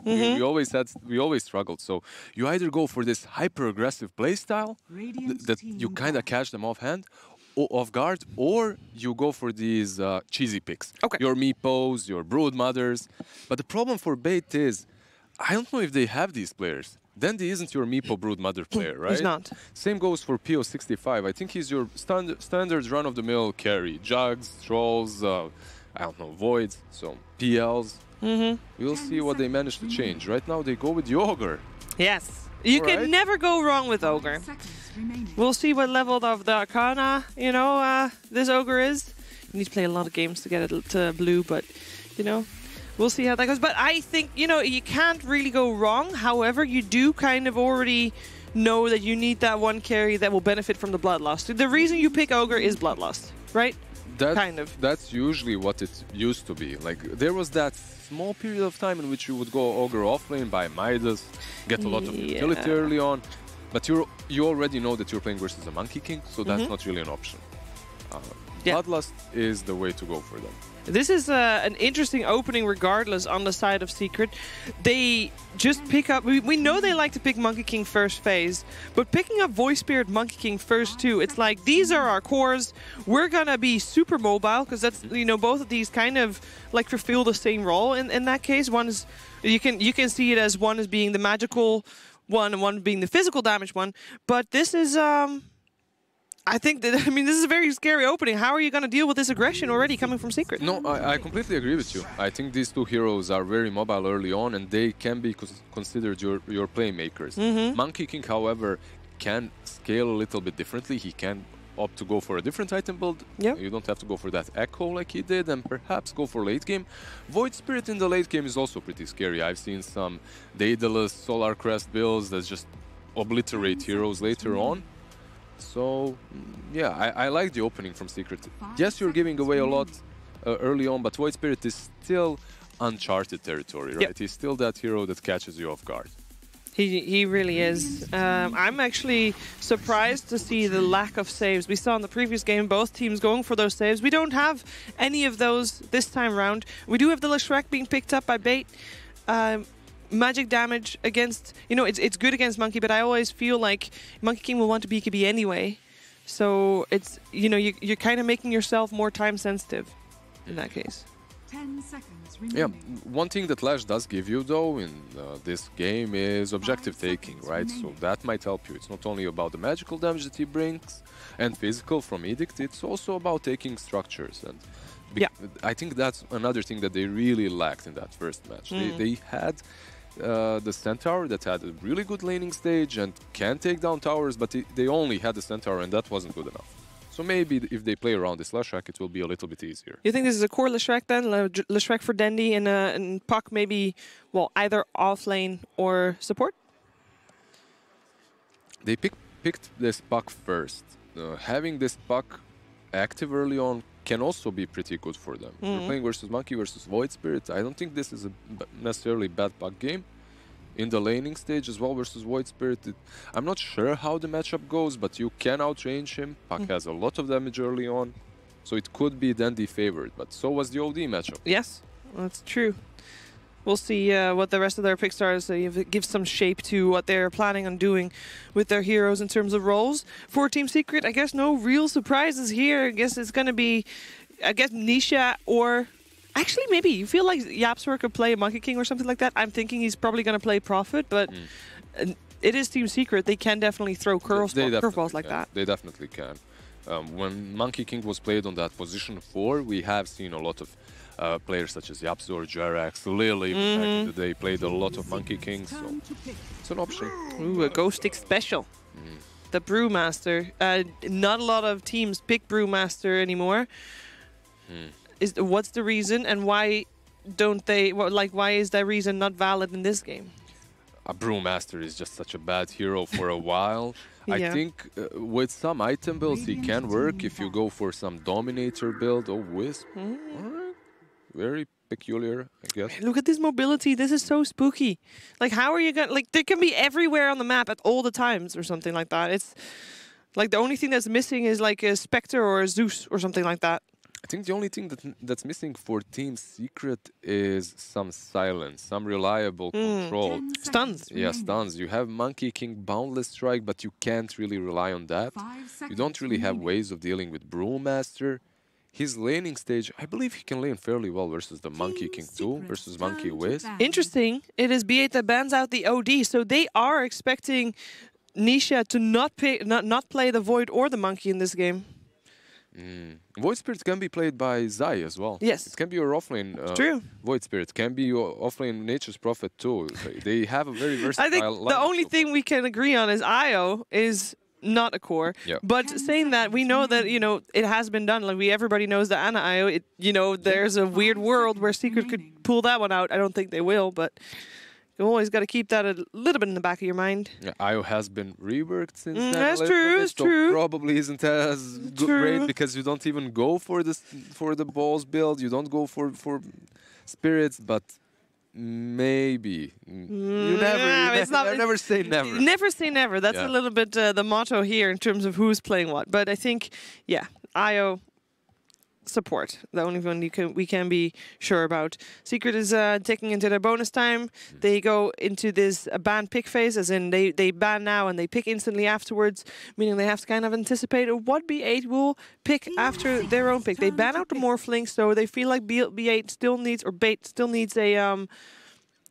We always struggled. So you either go for this hyper-aggressive playstyle that you kind of catch them off guard, or you go for these cheesy picks. Okay. Your Meepos, your Brood Mothers. But the problem for Bait is, I don't know if they have these players. Dandy isn't your Meepo Brood Mother player, right? He's not. Same goes for PO65. I think he's your standard run-of-the-mill carry. Jugs, Trolls, I don't know, Voids, so PLs. We'll see what they manage to change. Right now they go with the Ogre. Yes. You can never go wrong with Ogre. We'll see what level of the Arcana, this Ogre is. You need to play a lot of games to get it to blue, but, we'll see how that goes. But I think, you can't really go wrong. However, you do kind of already know that you need that one carry that will benefit from the Bloodlust. The reason you pick Ogre is Bloodlust, right? That's usually what it used to be. Like, there was that small period of time in which you would go Ogre offlane, buy Midas, get a lot of utility early on. But you already know that you're playing versus a Monkey King, so that's not really an option. Bloodlust is the way to go for them. This is an interesting opening regardless on the side of Secret. They just pick up... We know they like to pick Monkey King first phase, but picking up Voice Spirit Monkey King first too, it's like, these are our cores. We're going to be super mobile, because that's, both of these kind of like fulfill the same role in that case. One is... You can see it as one as being the magical one and one being the physical damage one. But this is... I think that, this is a very scary opening. How are you going to deal with this aggression already coming from Secret? No, I completely agree with you. I think these two heroes are very mobile early on, and they can be considered your playmakers. Monkey King, however, can scale a little bit differently. He can opt to go for a different item build. Yep. You don't have to go for that Echo like he did, and perhaps go for late game. Void Spirit in the late game is also pretty scary. I've seen some Daedalus, Solar Crest builds that just obliterate heroes later on. So, yeah, I like the opening from Secret. Yes, you're giving away a lot early on, but Void Spirit is still uncharted territory, right? He's still that hero that catches you off guard. He really is. I'm actually surprised to see the lack of saves. We saw in the previous game both teams going for those saves. We don't have any of those this time round. We do have the Leshrac being picked up by Bait. Magic damage against, it's good against Monkey, but I always feel like Monkey King will want to BKB anyway. So it's, you're kind of making yourself more time sensitive in that case. 10 seconds remaining. Yeah, one thing that Lash does give you though in this game is objective taking, right? So that might help you. It's not only about the magical damage that he brings and physical from Edict, it's also about taking structures. And I think that's another thing that they really lacked in that first match. They had the Centaur that had a really good laning stage and can take down towers, but they only had the Centaur and that wasn't good enough. So maybe if they play around this Leshrac, it will be a little bit easier. You think this is a core Leshrac then? Leshrac for Dandy and Puck maybe, well, either offlane or support? They picked this Puck first. Having this Puck active early on can also be pretty good for them. You're playing versus Monkey versus Void Spirit. I don't think this is a necessarily bad Puck game. In the laning stage as well versus Void Spirit, I'm not sure how the matchup goes, but you can outrange him. Puck has a lot of damage early on, so it could be Dandy favored, but so was the OD matchup. Yes, that's true. We'll see what the rest of their picks are, so it gives some shape to what they're planning on doing with their heroes in terms of roles. For Team Secret, I guess no real surprises here. I guess it's going to be, Nisha or... Actually, maybe. You feel like Yapswer could play a Monkey King or something like that. I'm thinking he's probably going to play Prophet, but it is Team Secret. They can definitely throw curveballs like that. They definitely can. When Monkey King was played on that position 4, we have seen a lot of players such as Yapsor, Jerax, Lily, back in the day, played a lot of Monkey Kings, so it's an option. Ooh, a Ghost Stick special. The Brewmaster. Not a lot of teams pick Brewmaster anymore. What's the reason, and why don't they? Why is that reason not valid in this game? A Brewmaster is just such a bad hero for a while. I think with some item builds he can work if you go for some Dominator build or Wisp. Very peculiar, I guess. Look at this mobility. This is so spooky. Like, how are you gonna? Like, they can be everywhere on the map at all the times or something like that. It's like the only thing that's missing is like a Spectre or a Zeus or something like that. I think the only thing that's missing for Team Secret is some silence, some reliable control. Stuns. Yeah, stuns. You have Monkey King Boundless Strike, but you can't really rely on that. You don't really have ways of dealing with Brewmaster. His laning stage, I believe he can lane fairly well versus the Monkey King 2 versus Monkey Wisp. Interesting. It is B8 that bans out the OD, so they are expecting Nisha to not play the Void or the Monkey in this game. Void Spirit can be played by Zai as well. Yes. It can be your offlane True. Void Spirit. Can be your offlane Nature's Prophet too. They have a very versatile I think the lineup only so thing far. we can agree on is IO is not a core. Yeah. But saying that, we know that, you know, it has been done. Like, everybody knows that Ana IO, you know, there's a weird world where Secret could pull that one out. I don't think they will, but you always got to keep that a little bit in the back of your mind. Yeah, IO has been reworked since then. That's a little true, bit, it's so true. Probably isn't as great because you don't even go for the balls build. You don't go for spirits, but maybe you never say never. Never say never. That's Yeah. a little bit the motto here in terms of who's playing what. But I think, yeah, IO support. The only one we can be sure about. Secret is taking into their bonus time. They go into this ban pick phase, as in they ban now and they pick instantly afterwards, meaning they have to kind of anticipate what B8 will pick after their own pick. They ban out the Morphling, so they feel like B8 still needs, or Bait still needs a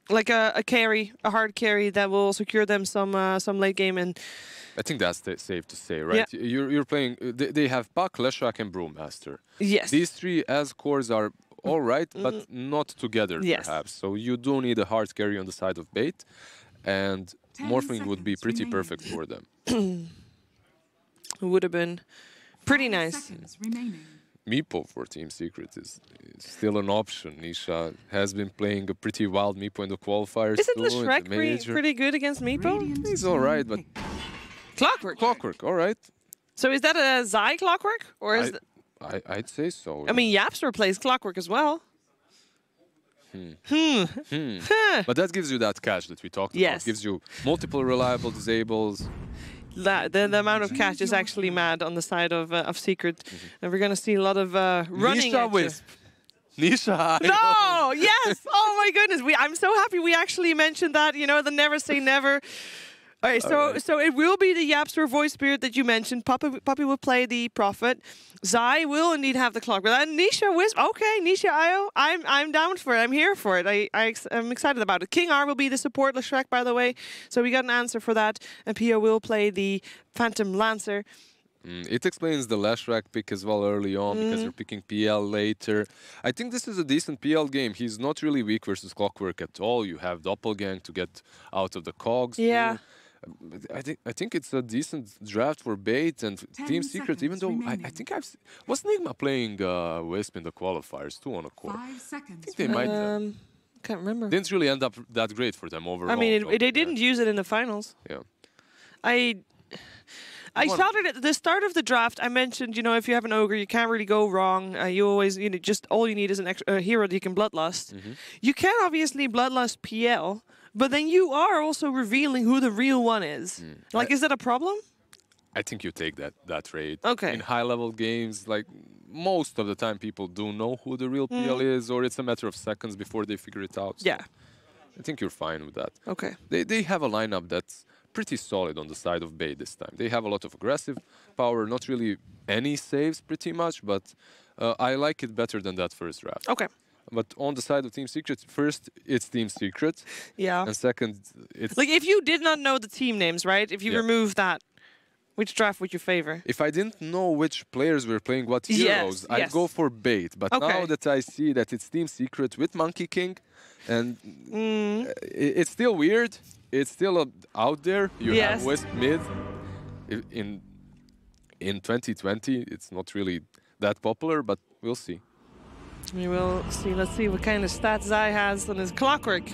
like a carry, a hard carry that will secure them some late game. And I think that's safe to say, right? Yeah. You're playing. They have Puck, Leshrac, and Brewmaster. yes, These three as cores are all right, but not together, Yes. perhaps. So you do need a hard carry on the side of Bait, and 10 Morphling would be seconds pretty remaining. perfect for them. would have been pretty nice. Seconds remaining. Meepo for Team Secret is still an option. Nisha has been playing a pretty wild Meepo in the qualifiers Isn't too, the in Shrek the major. pretty good against Meepo? Radiant He's all right, but Clockwork. Clockwork, all right. So is that a Zai Clockwork? Or is I'd say so. I mean, Yapster plays Clockwork as well. But that gives you that catch that we talked Yes. about. Gives you multiple reliable disables. The amount of catch is actually mad on the side of Secret. And we're going to see a lot of running. Nisha at you. Wisp. Nisha. No! Yes! Oh my goodness! I'm so happy we actually mentioned that. You know, the never say never. All right, so it will be the Yapster Voice Spirit that you mentioned. Puppy will play the Prophet. Zai will indeed have the clock. And Nisha Wisp, okay, Nisha IO, I'm down for it. I'm here for it. I'm excited about it. King R will be the support, Leshrac, by the way. So we got an answer for that. And Pio will play the Phantom Lancer. It explains the Leshrac pick as well early on because you're picking PL later. I think this is a decent PL game. He's not really weak versus Clockwork at all. You have Doppelgang to get out of the cogs. Yeah. Too. I think it's a decent draft for Bait and 10 Team Secret, even though I seconds think was Nigma playing Wisp in the qualifiers too on a core. 5 seconds. I think they might Can't remember. didn't really end up that great for them overall. I mean, so, they didn't use it in the finals. Yeah. I started at the start of the draft. I mentioned, you know, if you have an ogre, you can't really go wrong. You always, you know, just all you need is an extra hero that you can bloodlust. You can obviously bloodlust PL, but then you are also revealing who the real one is. Like, is that a problem? I think you take that trade. Okay. In high-level games, like most of the time, people do know who the real PL is, or it's a matter of seconds before they figure it out. So Yeah. I think you're fine with that. Okay. They have a lineup that's pretty solid on the side of Bait this time. They have a lot of aggressive power, not really any saves pretty much, but I like it better than that first draft. Okay. But on the side of Team Secret, first, it's Team Secret, Yeah. and second, it's... Like, if you did not know the team names, right? If you Yeah. remove that, which draft would you favor? If I didn't know which players were playing what heroes, Yes, I'd yes. go for Bait. But Okay. now that I see that it's Team Secret with Monkey King, and it's still weird. It's still out there. You Yes. have Wisp mid. In 2020, it's not really that popular, but we'll see. We will see. Let's see what kind of stats Zai has on his Clockwork.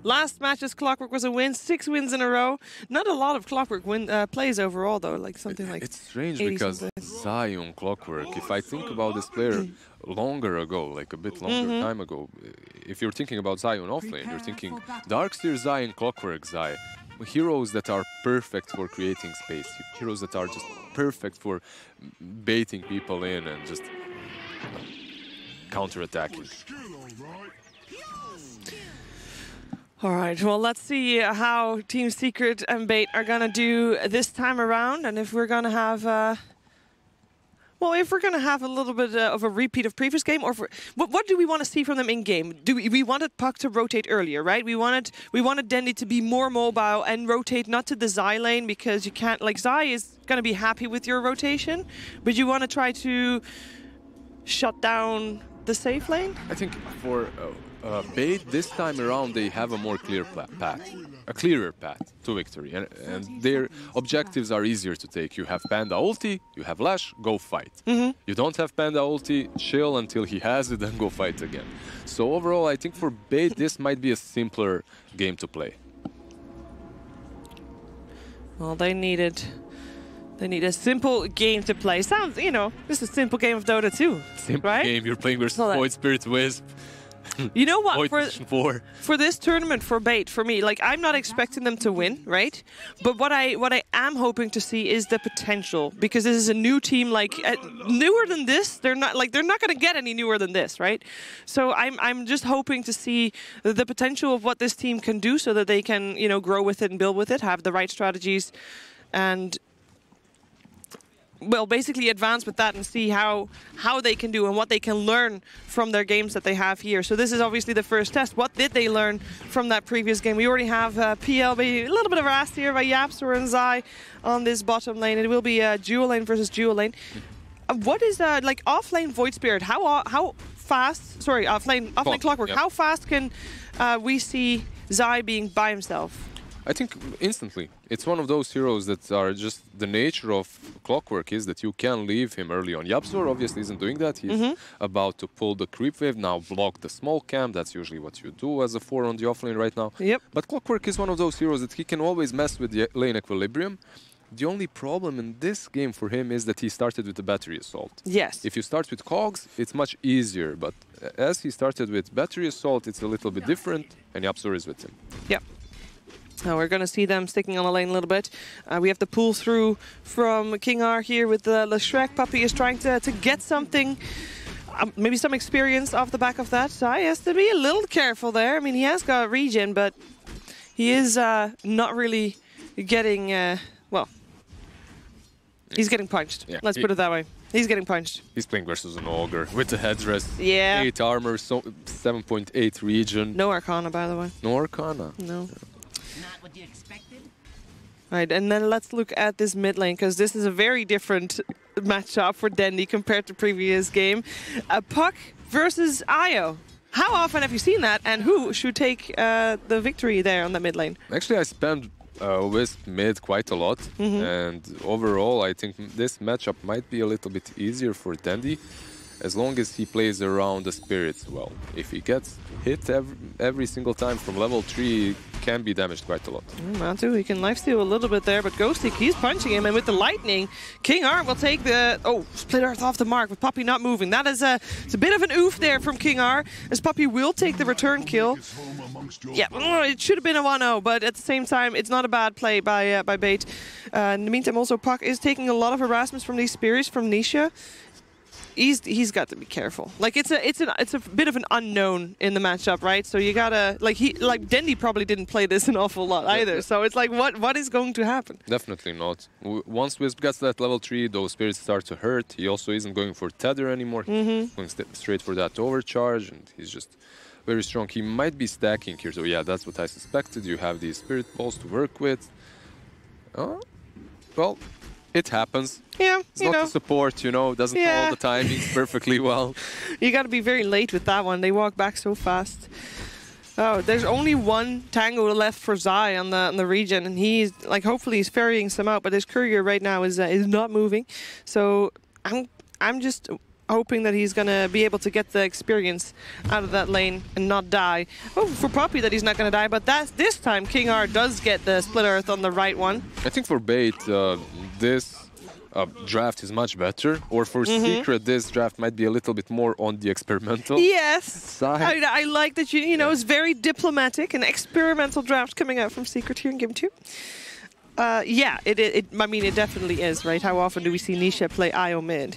Last match's Clockwork was a win, 6 wins in a row. Not a lot of Clockwork plays overall, though. Like something like It's strange 80 because something. Zion Clockwork, if I think about this player longer ago, like a bit longer time ago, if you're thinking about Zion offlane, you're thinking Darkseer Zion, Clockwork Zai. Heroes that are perfect for creating space. Heroes that are just perfect for baiting people in and just counterattacking. All right, well, let's see how Team Secret and Bait are going to do this time around, and if we're going to have... well, if we're going to have a little bit of a repeat of previous game, or what do we want to see from them in game? Do we wanted Puck to rotate earlier, right? We wanted Dendi to be more mobile and rotate not to the Zai lane, because you can't, like, Zai is going to be happy with your rotation, but you want to try to shut down the safe lane? I think for Bait this time around they have a more clear path, a clearer path to victory, and their objectives are easier to take. You have Panda ulti, you have Lash, go fight. You don't have Panda ulti, chill until he has it, then go fight again. So overall, I think for Bait this might be a simpler game to play. Well, they need a simple game to play. Sounds, you know, just a simple game of Dota 2. Simple right? game, you're playing versus Void Spirit Wisp. You know what? For this tournament, for Bait, for me, like, I'm not expecting them to win, right? But what I am hoping to see is the potential, because this is a new team, like, newer than this. They're not going to get any newer than this, right? So I'm just hoping to see the potential of what this team can do, so that they can, you know, grow with it and build with it, have the right strategies, and, well, basically advance with that and see how they can do and what they can learn from their games that they have here. So this is obviously the first test. What did they learn from that previous game? We already have PLB, a little bit of Rast here by Yapster and Zai on this bottom lane. It will be dual lane versus dual lane. What is like offlane Void Spirit? How fast? Sorry, offlane Clockwork. Yep. How fast can we see Zai being by himself? I think instantly. It's one of those heroes that are just the nature of Clockwork is that you can leave him early on. Yapzor obviously isn't doing that. He's about to pull the creep wave, now block the small camp. That's usually what you do as a 4 on the offlane right now. Yep. But Clockwork is one of those heroes that he can always mess with the lane equilibrium. The only problem in this game for him is that he started with the battery assault. Yes. If you start with cogs, it's much easier. But as he started with battery assault, it's a little bit different, and Yapzor is with him. Yep. Now we're going to see them sticking on the lane a little bit. We have the pull through from King R here with the Shrek. Puppy is trying to get something, maybe some experience off the back of that. So he has to be a little careful there. I mean, he has got regen, but he is not really getting, well, he's getting punched. Yeah. Let's put it that way. He's getting punched. He's playing versus an Ogre with the headdress. Yeah. 8 armor, so 7.8 regen. No Arcana, by the way. No Arcana? No. Not what you expected. Right, and then let's look at this mid lane, because this is a very different matchup for Dendi compared to previous game. Puck versus Io. How often have you seen that, and who should take the victory there on the mid lane? Actually, I spammed Wisp mid quite a lot, and overall, I think this matchup might be a little bit easier for Dendi, as long as he plays around the spirits well. If he gets hit every single time from level 3, he can be damaged quite a lot. Map2, he can lifesteal a little bit there, but Ghosty, he's punching him, and with the lightning, King R will take the... Oh, Split Earth off the mark with Puppy not moving. That is it's a bit of an oof there from King R, as Puppy will take the return kill. Yeah, it should have been a 1-0, but at the same time, it's not a bad play by Bait. In the meantime, also, Puck is taking a lot of harassments from these spirits from Nisha. He's got to be careful. Like it's a bit of an unknown in the matchup, right? So you gotta like Dendi probably didn't play this an awful lot either. So it's like what is going to happen? Definitely not. Once Wisp gets that level 3, those spirits start to hurt. He also isn't going for tether anymore. He's going straight for that overcharge, and he's just very strong. He might be stacking here. So yeah, that's what I suspected. You have these spirit balls to work with. Well. It happens. Yeah, it's not the support, you know, doesn't follow the timing perfectly well. You got to be very late with that one. They walk back so fast. Oh, there's only one tango left for Zai on the region, and he's like, hopefully he's ferrying some out, but his courier right now is not moving. So I'm just hoping that he's gonna be able to get the experience out of that lane and not die. Oh, for Puppy that he's not gonna die, but this time King R does get the Split Earth on the right one. I think for Bait, this draft is much better, or for Secret, this draft might be a little bit more on the experimental side. I like that you know, it's very diplomatic, an experimental draft coming out from Secret here in Game 2. Yeah, I mean, it definitely is, right? How often do we see Nisha play IO mid?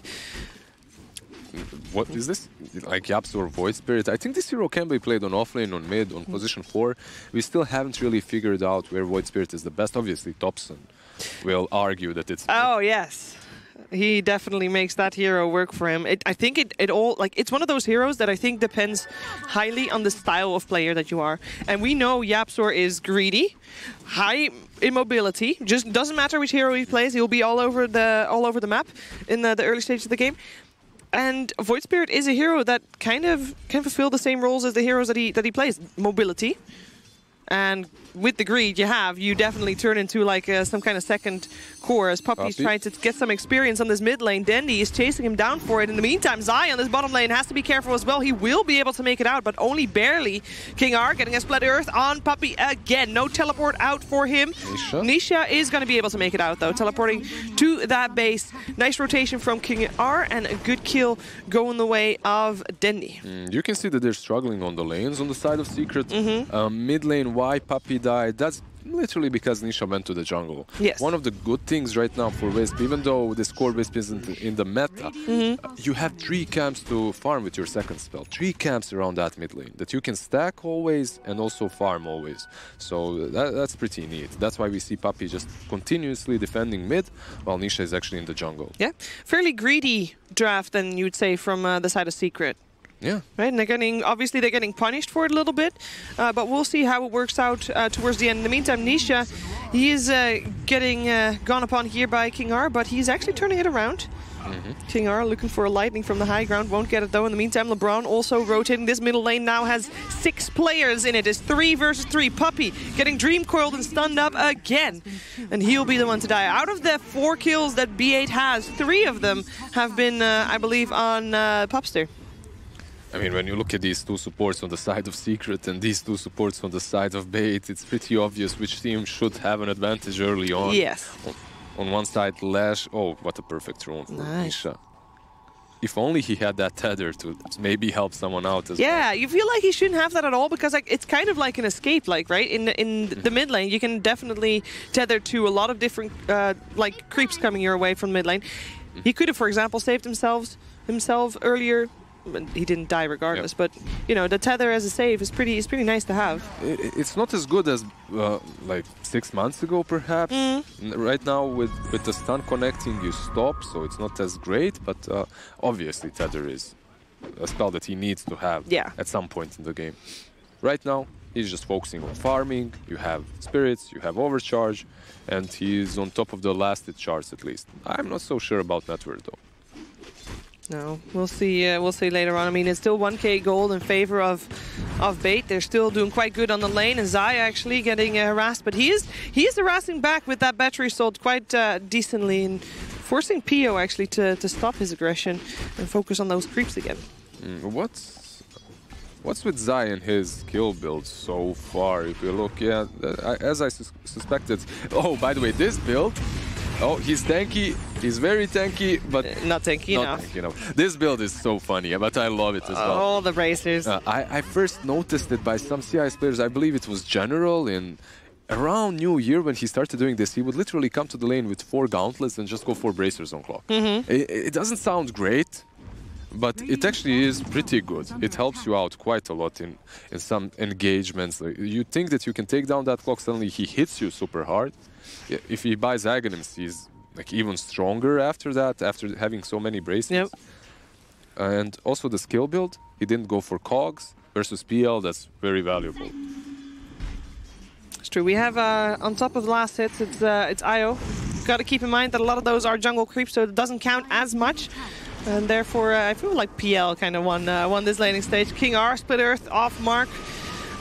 what is this? Like Yaps or Void Spirit? I think this hero can be played on offlane, on mid, on position 4. We still haven't really figured out where Void Spirit is the best. Obviously, Thompson will argue that it's... Oh, yes. He definitely makes that hero work for him. I think it all, like, it's one of those heroes that I think depends highly on the style of player that you are. And we know Yapsor is greedy, high in mobility. Just doesn't matter which hero he plays, he'll be all over the map in the early stages of the game. And Void Spirit is a hero that kind of can fulfill the same roles as the heroes that he plays. Mobility. And with the greed you definitely turn into like some kind of second core as Puppy's trying to get some experience on this mid lane. Dendy is chasing him down for it. In the meantime, Zai on this bottom lane has to be careful as well. He will be able to make it out, but only barely. King R getting a split earth on Puppy again. No teleport out for him. Nisha is going to be able to make it out though, teleporting to that base. Nice rotation from King R and a good kill going the way of Dendy. You can see that they're struggling on the lanes on the side of Secret. Mid lane, why Puppy died? That's literally because Nisha went to the jungle. Yes. One of the good things right now for Wisp, even though this core Wisp isn't in the meta, you have 3 camps to farm with your second spell. 3 camps around that mid lane that you can stack always and also farm always. So that's pretty neat. That's why we see Puppy just continuously defending mid while Nisha is actually in the jungle. Yeah, fairly greedy draft then you'd say from the side of Secret. Yeah. Right, and obviously they're getting punished for it a little bit, but we'll see how it works out towards the end. In the meantime, Nisha, he is getting gone upon here by King R, but he's actually turning it around. King R looking for a lightning from the high ground, won't get it though. In the meantime, LeBron also rotating. This middle lane now has 6 players in it. It's 3 versus 3. Puppy getting dream coiled and stunned up again, and he'll be the one to die. Out of the 4 kills that B8 has, 3 of them have been, I believe, on Pupster. I mean, when you look at these 2 supports on the side of Secret and these 2 supports on the side of Bait, it's pretty obvious which team should have an advantage early on. Yes. On one side, Lash. Oh, what a perfect rune for Nisha. If only he had that tether to maybe help someone out as well. Yeah, you feel like he shouldn't have that at all because like it's kind of like an escape, like, right? In the mid lane, you can definitely tether to a lot of different like creeps coming your way from mid lane. He could have, for example, saved himself earlier. He didn't die regardless, but you know, the tether as a save is pretty nice to have. It's not as good as like 6 months ago, perhaps. Right now, with the stun connecting, you stop, so it's not as great. But obviously, tether is a spell that he needs to have at some point in the game. Right now, he's just focusing on farming. You have spirits, you have overcharge, and he's on top of the last hit charts at least. I'm not so sure about network though. No, we'll see. We'll see later on. I mean, it's still 1k gold in favor of Bait. They're still doing quite good on the lane, and Zai actually getting harassed, but he is harassing back with that battery sold quite decently, and forcing Pio actually to stop his aggression and focus on those creeps again. What's with Zai and his skill build so far? If you look, as I suspected. Oh, by the way, this build. Oh, he's tanky. He's very tanky, but not tanky enough. This build is so funny, but I love it as well. All the bracers. I first noticed it by some CIS players. I believe it was General in around New Year when he started doing this. He would literally come to the lane with 4 gauntlets and just go 4 bracers on clock. It doesn't sound great, but it actually is pretty good. It helps you out quite a lot in some engagements. You think that you can take down that clock, suddenly he hits you super hard. If he buys Aghanims, he's like even stronger after that, after having so many braces. And also the skill build, he didn't go for cogs versus PL. That's very valuable. It's true. We have on top of the last hits, it's IO. Got to keep in mind that a lot of those are jungle creeps, so it doesn't count as much. And therefore, I feel like PL kind of won this laning stage. King R split earth off mark.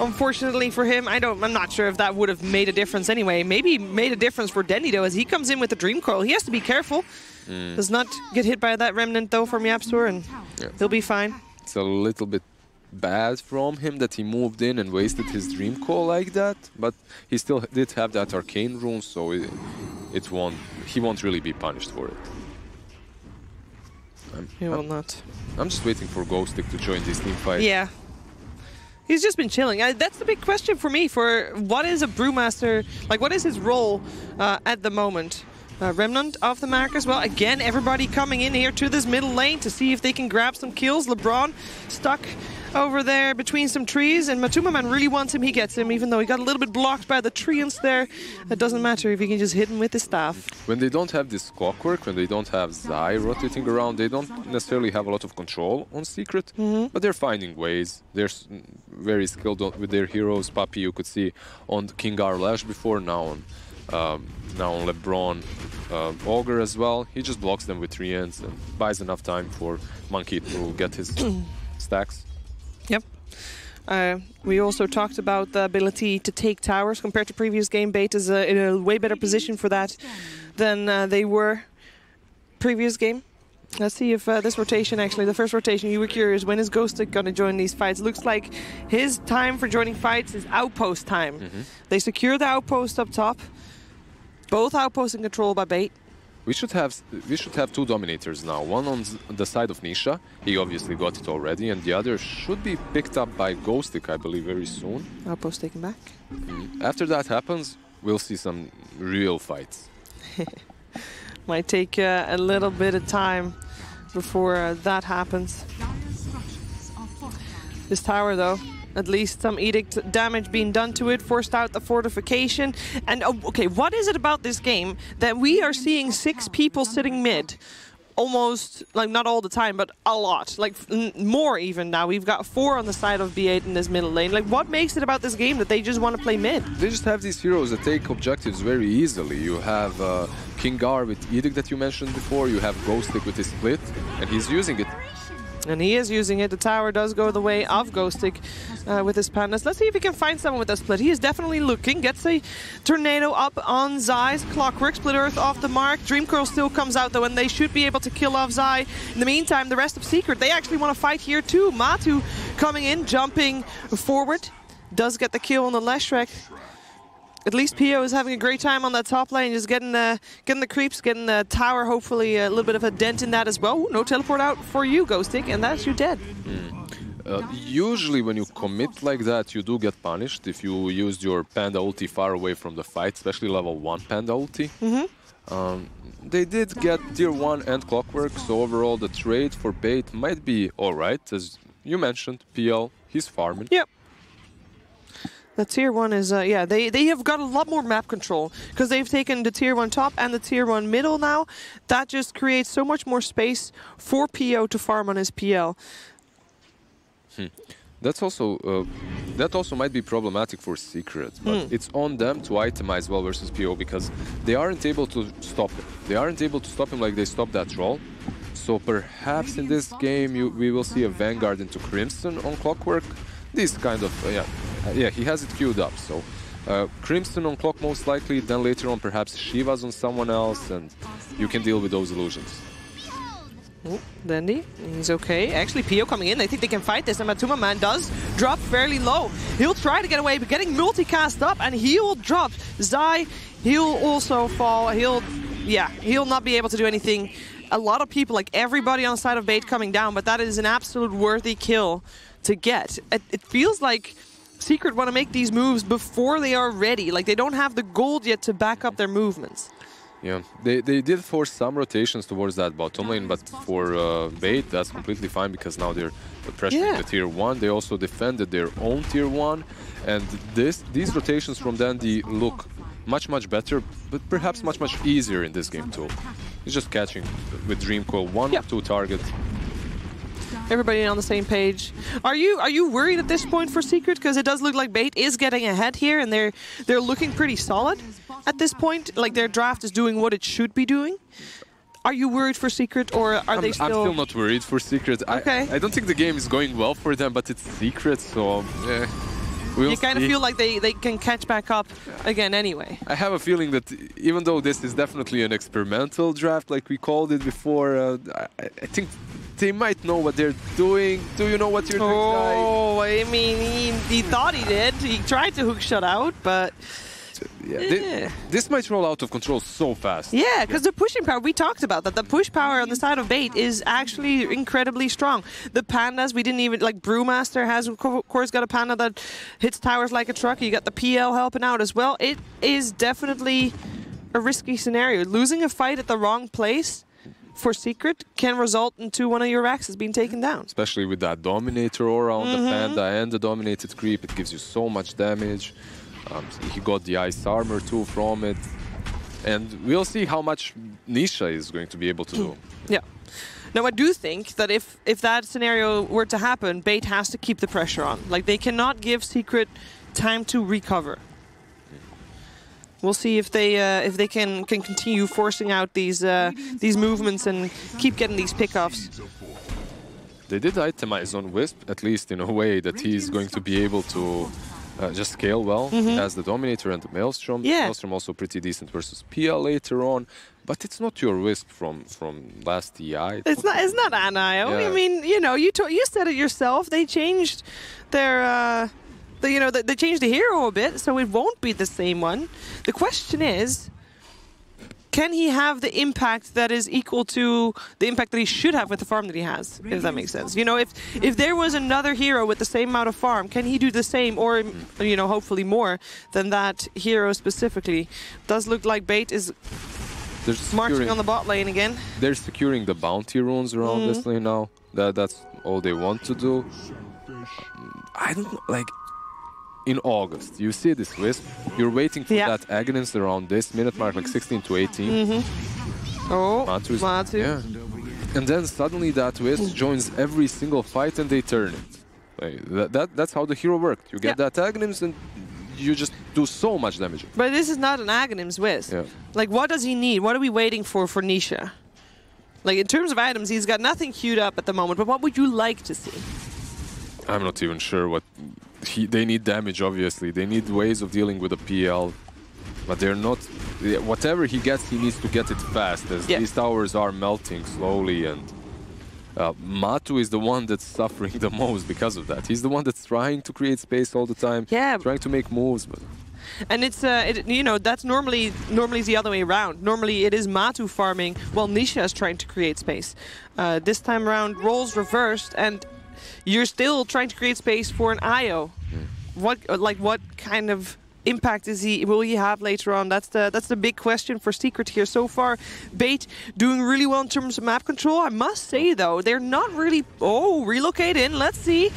Unfortunately for him, I'm not sure if that would have made a difference anyway. Maybe made a difference for Dendy though, as he comes in with the Dream Coil. He has to be careful. Does not get hit by that Remnant though from Yapstor, and he'll be fine. It's a little bit bad from him that he moved in and wasted his Dream Coil like that, but he still did have that Arcane Rune, so he won't really be punished for it. He will not. I'm just waiting for Ghostic to join this team fight. Yeah. He's just been chilling. That's the big question for me, for what is a Brewmaster, like what is his role at the moment? Remnant of the mark as well. Again, everybody coming in here to this middle lane to see if they can grab some kills. LeBron stuck over there between some trees, and Matumaman really wants him. He gets him, even though he got a little bit blocked by the treants there. It doesn't matter if he can just hit him with his staff. When they don't have this clockwork, when they don't have Zai rotating around, they don't necessarily have a lot of control on Secret, but they're finding ways. They're very skilled with their heroes. Papi, you could see on King Arlash before, now on LeBron Ogre as well. He just blocks them with treants and buys enough time for Monkey to get his stacks. Yep. We also talked about the ability to take towers. Compared to previous game, Bait is in a way better position for that than they were previous game. Let's see if this rotation, actually, the first rotation, you were curious, when is Ghostic going to join these fights? Looks like his time for joining fights is outpost time. They secure the outpost up top. Both outposts in control by Bait. We should have two dominators now. One on the side of Nisha. He obviously got it already, and the other should be picked up by Ghostic, I believe, very soon. Outpost taken back. After that happens, we'll see some real fights. Might take a little bit of time before that happens. This tower, though, at least some edict damage being done to it, forced out the fortification. And okay, what is it about this game that we are seeing 6 people sitting mid? Almost, like, not all the time, but a lot. Like, more even now. We've got 4 on the side of B8 in this middle lane. Like, what makes it about this game that they just want to play mid? They just have these heroes that take objectives very easily. You have King Gar with Edict that you mentioned before. You have Ghostic with his split, and he's using it. And he is using it. The tower does go the way of Ghostic with his pandas. Let's see if he can find someone with a split. He is definitely looking. Gets a tornado up on Zai's clockwork. Split Earth off the mark. Dream Curl still comes out though, and they should be able to kill off Zai. In the meantime, the rest of Secret, they actually want to fight here too. Map2 coming in, jumping forward. Does get the kill on the Leshrac. At least Pio is having a great time on that top lane, just getting the creeps, getting the tower, hopefully a little bit of a dent in that as well. Ooh, no teleport out for you, Ghostic, and that's you dead. Usually when you commit like that, you do get punished if you used your Panda ulti far away from the fight, especially level 1 Panda ulti. They did get tier 1 and clockwork, so overall the trade for Bait might be alright. As you mentioned, PL, he's farming. Yep. The tier 1 is, yeah, they have got a lot more map control because they've taken the tier 1 top and the tier 1 middle now. That just creates so much more space for PO to farm on his PL. That's also, that also might be problematic for Secret, but it's on them to itemize well versus PO because they aren't able to stop him. They aren't able to stop him like they stopped that troll. So perhaps in this game we will see a Vanguard into Crimson on Clockwork. This kind of, yeah, he has it queued up, so Crimson on Clock most likely, then later on perhaps Shiva's on someone else, and you can deal with those illusions. Oh, Dandy, he's okay. Actually, Pio coming in, they think they can fight this, and Matumaman does drop fairly low. He'll try to get away, but getting multicast up, and he will drop. Zai, he'll also fall, he'll not be able to do anything. A lot of people, like everybody on the side of Bait coming down, but that is an absolute worthy kill to get. It feels like Secret want to make these moves before they are ready. Like they don't have the gold yet to back up their movements. Yeah, they did force some rotations towards that bottom lane, but for Bait, that's completely fine because now they're pressuring the tier 1. They also defended their own tier 1, and these rotations from Dandy look much better, but perhaps much easier in this game too. He's just catching with Dream Coil 1 or 2 targets. Everybody on the same page. Are you worried at this point for Secret? Because it does look like Bait is getting ahead here, and they're looking pretty solid at this point. Like their draft is doing what it should be doing. Are you worried for Secret, or are they still? I'm still not worried for Secret. Okay. I don't think the game is going well for them, but it's Secret, so you kind of feel like they can catch back up again anyway. I have a feeling that even though this is definitely an experimental draft, like we called it before, I think they might know what they're doing. Do you know what you're doing? Oh, I mean, he thought he did. He tried to hook shot out, but this might roll out of control so fast. Yeah, because the pushing power, we talked about that. The push power on the side of Bait is actually incredibly strong. The pandas, we didn't even, like Brewmaster has, of course, got a panda that hits towers like a truck. You got the PL helping out as well. It is definitely a risky scenario. Losing a fight at the wrong place for Secret can result into one of your axes being taken down. Especially with that Dominator aura on the Panda and the Dominated Creep, it gives you so much damage. He got the Ice Armor too from it. And we'll see how much Nisha is going to be able to do. Yeah. Now, I do think that if that scenario were to happen, Bait has to keep the pressure on. Like, they cannot give Secret time to recover. We'll see if they can continue forcing out these movements and keep getting these pickoffs. They did itemize on Wisp, at least in a way that he's going to be able to just scale well as the Dominator and the Maelstrom. Yeah. Maelstrom also pretty decent versus PL later on, but it's not your Wisp from last TI. It's not Anio. Yeah. I mean, you know, you said it yourself. They changed their they changed the hero a bit, so it won't be the same one. The question is, can he have the impact that is equal to the impact that he should have with the farm that he has, if that makes sense? You know, if there was another hero with the same amount of farm, can he do the same or, you know, hopefully more than that hero specifically? Does look like Bait is marching on the bot lane again. They're securing the bounty runes around this lane now. That's all they want to do. I don't know, like... In August, you see this Wisp, you're waiting for that Agonist around this minute mark, like 16 to 18. Oh, Map2. Yeah. And then suddenly that Wisp joins every single fight and they turn it. Like, that's how the hero worked. You get that Agonist and you just do so much damage. But this is not an Agonim's Wisp. Yeah. Like, what does he need? What are we waiting for Nisha? Like, in terms of items, he's got nothing queued up at the moment, but what would you like to see? I'm not even sure what... They need damage, obviously. They need ways of dealing with a PL. But they're not... Whatever he gets, he needs to get it fast, as these towers are melting slowly. And Map2 is the one that's suffering the most because of that. He's the one that's trying to create space all the time, trying to make moves. But and it's, you know, that's normally the other way around. Normally it is Map2 farming while Nisha is trying to create space. This time around, roles reversed, and you're still trying to create space for an IO. What kind of impact will he have later on? That's the big question for Secret here. So far, Bait doing really well in terms of map control. I must say though, they're not really relocate in. Let's see.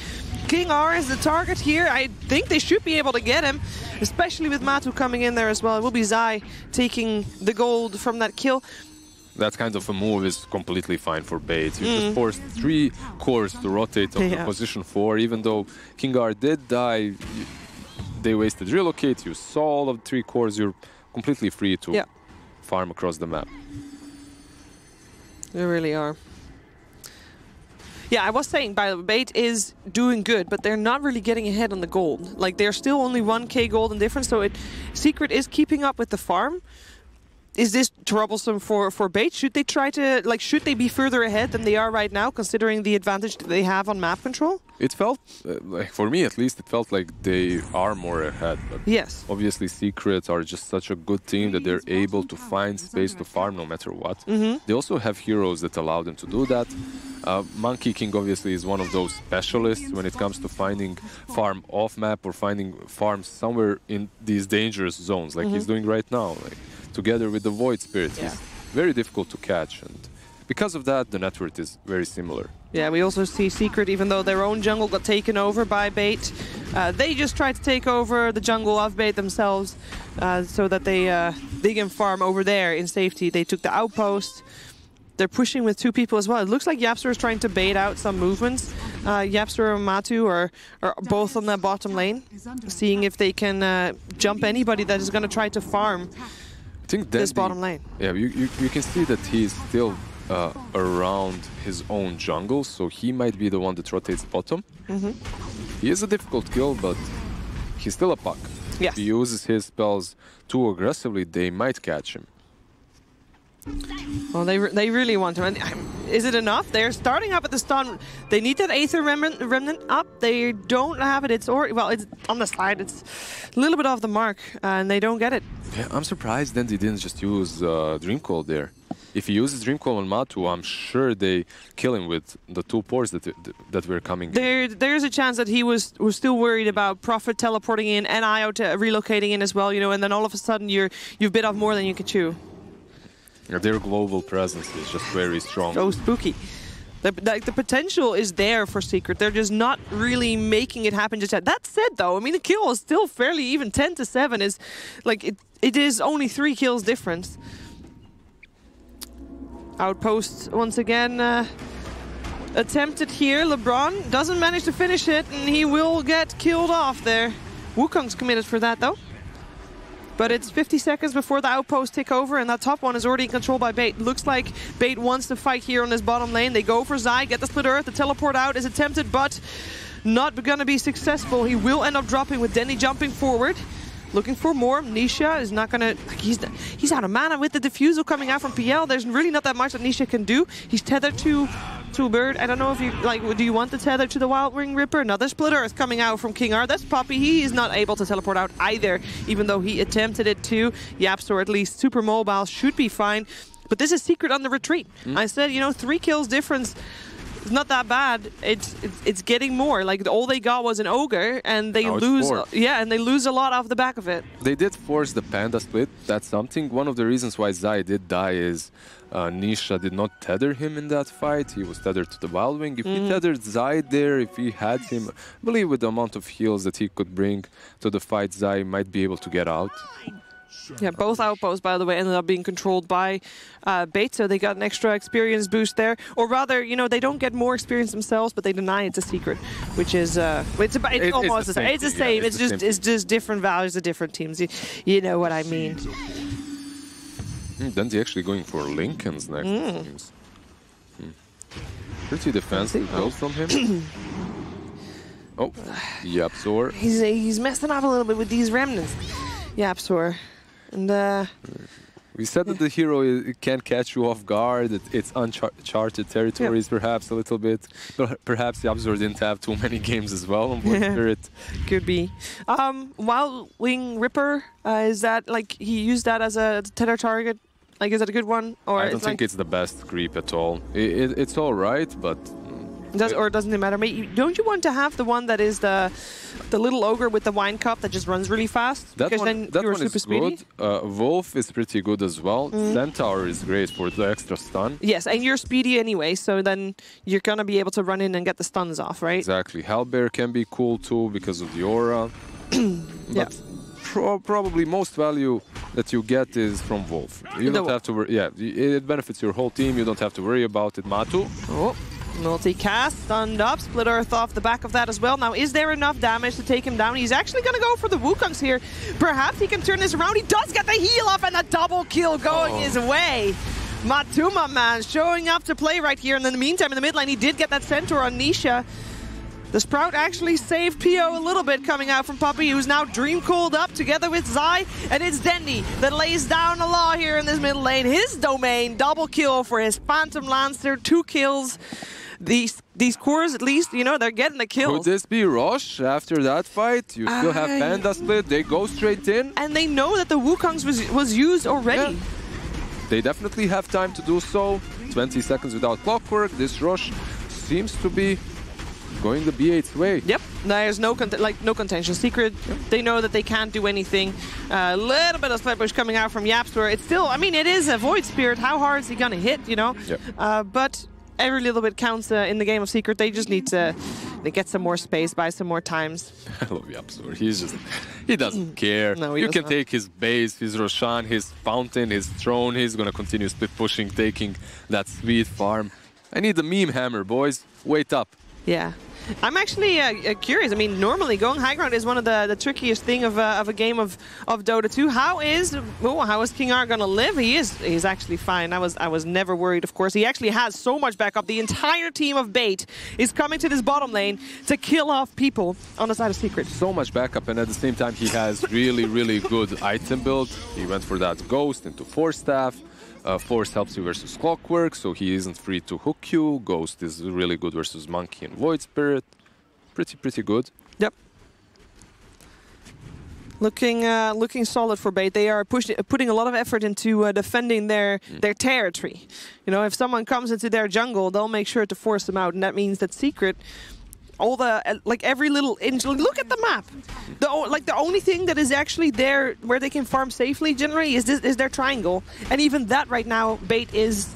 King R is the target here. I think they should be able to get him, especially with Map2 coming in there as well. It will be Zai taking the gold from that kill. That kind of a move is completely fine for Bait. You just forced 3 cores to rotate on the position 4, even though King R did die. They wasted relocate, you saw all of the 3 cores, you're completely free to farm across the map. They really are. Yeah, I was saying, by the way, Bait is doing good, but they're not really getting ahead on the gold. Like, they're still only 1k gold in difference, so Secret is keeping up with the farm. Is this troublesome for Bait? Should they try to, like, should they be further ahead than they are right now, considering the advantage that they have on map control? It felt, like, for me at least, it felt like they are more ahead. But obviously, Secret are just such a good team that they're able to find space to farm no matter what. They also have heroes that allow them to do that. Monkey King obviously is one of those specialists when it comes to finding farm off map or finding farms somewhere in these dangerous zones, like he's doing right now. Like, together with the Void Spirit, he's very difficult to catch, and because of that, the network is very similar. Yeah, we also see Secret, even though their own jungle got taken over by Bait, they just tried to take over the jungle of Bait themselves, so that they can farm over there in safety. They took the outpost. They're pushing with 2 people as well. It looks like Yapster is trying to bait out some movements. Yapster and Map2 are both on the bottom lane, seeing if they can jump anybody that is going to try to farm this bottom lane. Yeah, you can see that he's still around his own jungle, so he might be the one that rotates bottom. He is a difficult kill, but he's still a puck. If he uses his spells too aggressively, they might catch him. Well, they really want him. And is it enough? They're starting up at the stun. They need that Aether Remnant up. They don't have it. It's on the side. It's a little bit off the mark, and they don't get it. Yeah, I'm surprised then they didn't just use Dream Cold there. if he uses Dream Call on Map2, I'm sure they kill him with the 2 ports that were coming. There's a chance that he was still worried about Prophet teleporting in and IO relocating in as well, you know, and then all of a sudden you've bit off more than you can chew. Yeah, their global presence is just very strong. So spooky. The potential is there for Secret. They're just not really making it happen just yet. That said, though, I mean, the kill is still fairly even. 10-7 is like it is only 3 kills difference. Outpost once again attempted here. LeBron doesn't manage to finish it, and he will get killed off there. Wukong's committed for that, though. But it's 50 seconds before the outpost take over, and that top one is already controlled by Bait. Looks like Bait wants to fight here on this bottom lane. They go for Zai, get the split earth. The teleport out is attempted, but not going to be successful. He will end up dropping with Denny jumping forward. Looking for more. Nisha is not going to... He's out of mana with the defusal coming out from PL. There's really not that much that Nisha can do. He's tethered to a bird. I don't know if you... like, do you want the tether to the Wild Ring Ripper? Another split earth coming out from King R. That's Poppy. He is not able to teleport out either, even though he attempted it too. Yapstor, at least super mobile, should be fine. But this is Secret on the retreat. I said, you know, 3 kills difference. It's not that bad. It's getting more. Like, all they got was an ogre, and they lose. Yeah, and they lose a lot off the back of it. They did force the panda split. That's something. One of the reasons why Zai did die is Nisha did not tether him in that fight. He was tethered to the Wild Wing. If he tethered Zai there, if he had him, I believe with the amount of heals that he could bring to the fight, Zai might be able to get out. Yeah, both outposts, by the way, ended up being controlled by Bait, so they got an extra experience boost there. Or rather, you know, they don't get more experience themselves, but they deny it's a secret, which is it's almost the same. It's the same. It's just different values of different teams. You know what I mean. Then they're actually going for Lincoln's next. Seems. Pretty defensive build from him. Oh, Yapsor. He's messing up a little bit with these remnants. Yapsor. And we said that the hero can catch you off guard. It's uncharted territories, perhaps a little bit. Perhaps Yapsor didn't have too many games as well on Void Spirit. Could be. Wild Wing Ripper, is that like he used that as a tether target? Like, is that a good one? Or I don't think it's the best creep at all. It's all right, but... Or doesn't it matter? Don't you want to have the one that is the little ogre with the wine cup that just runs really fast? That because one, then you're super speedy. Good. Wolf is pretty good as well. Centaur is great for the extra stun. Yes, and you're speedy anyway, so then you're going to be able to run in and get the stuns off, right? Exactly. Hellbear can be cool too because of the aura. But probably most value that you get is from Wolf. You don't have to worry. Yeah, it benefits your whole team. You don't have to worry about it. Map2. Oh. Multicast, stunned up, split earth off the back of that as well. Now, is there enough damage to take him down? He's actually going to go for the Wukongs here. Perhaps he can turn this around. He does get the heal off and a double kill going his way. Map2, my man, showing up to play right here. And in the meantime, in the mid lane, he did get that Centaur on Nisha. The Sprout actually saved PO a little bit coming out from Puppy, who's now dream called up together with Zai. And it's Dendy that lays down the law here in this mid lane. His domain, double kill for his Phantom Lancer, 2 kills. These cores, at least, you know, they're getting the kills. Could this be Roche after that fight? You still have Panda Split, they go straight in. And they know that the Wukongs was used already. Yeah. They definitely have time to do so. 20 seconds without clockwork. This Roche seems to be going the B8's way. Yep, there's no contention. Secret, they know that they can't do anything. A little bit of split push coming out from Yapstor. It's still, I mean, it is a Void Spirit. How hard is he gonna hit, you know? Yep. But every little bit counts in the game of Secret. They just need to get some more space, buy some more times. I love Yapsor. He doesn't care. No, you can take his base, his Roshan, his fountain, his throne. He's gonna continue split pushing, taking that sweet farm. I need the meme hammer, boys. Wait up. Yeah. I'm actually curious. I mean, normally going high ground is one of the trickiest thing of a game of Dota 2. How is King R gonna live? He's actually fine. I was never worried. Of course, he actually has so much backup. The entire team of Bait is coming to this bottom lane to kill off people on the side of Secret. So much backup, and at the same time, he has really good item build. He went for that Ghost into Force Staff. Force helps you versus Clockwork, so he isn't free to hook you. Ghost is really good versus Monkey and Void Spirit. Pretty good. Yep. Looking solid for Bait. They are putting a lot of effort into defending their territory. You know, if someone comes into their jungle, they'll make sure to force them out, and that means that Secret, all the like every little inch. Look at the map. The only thing that is actually there where they can farm safely generally is their triangle, and even that right now Bait is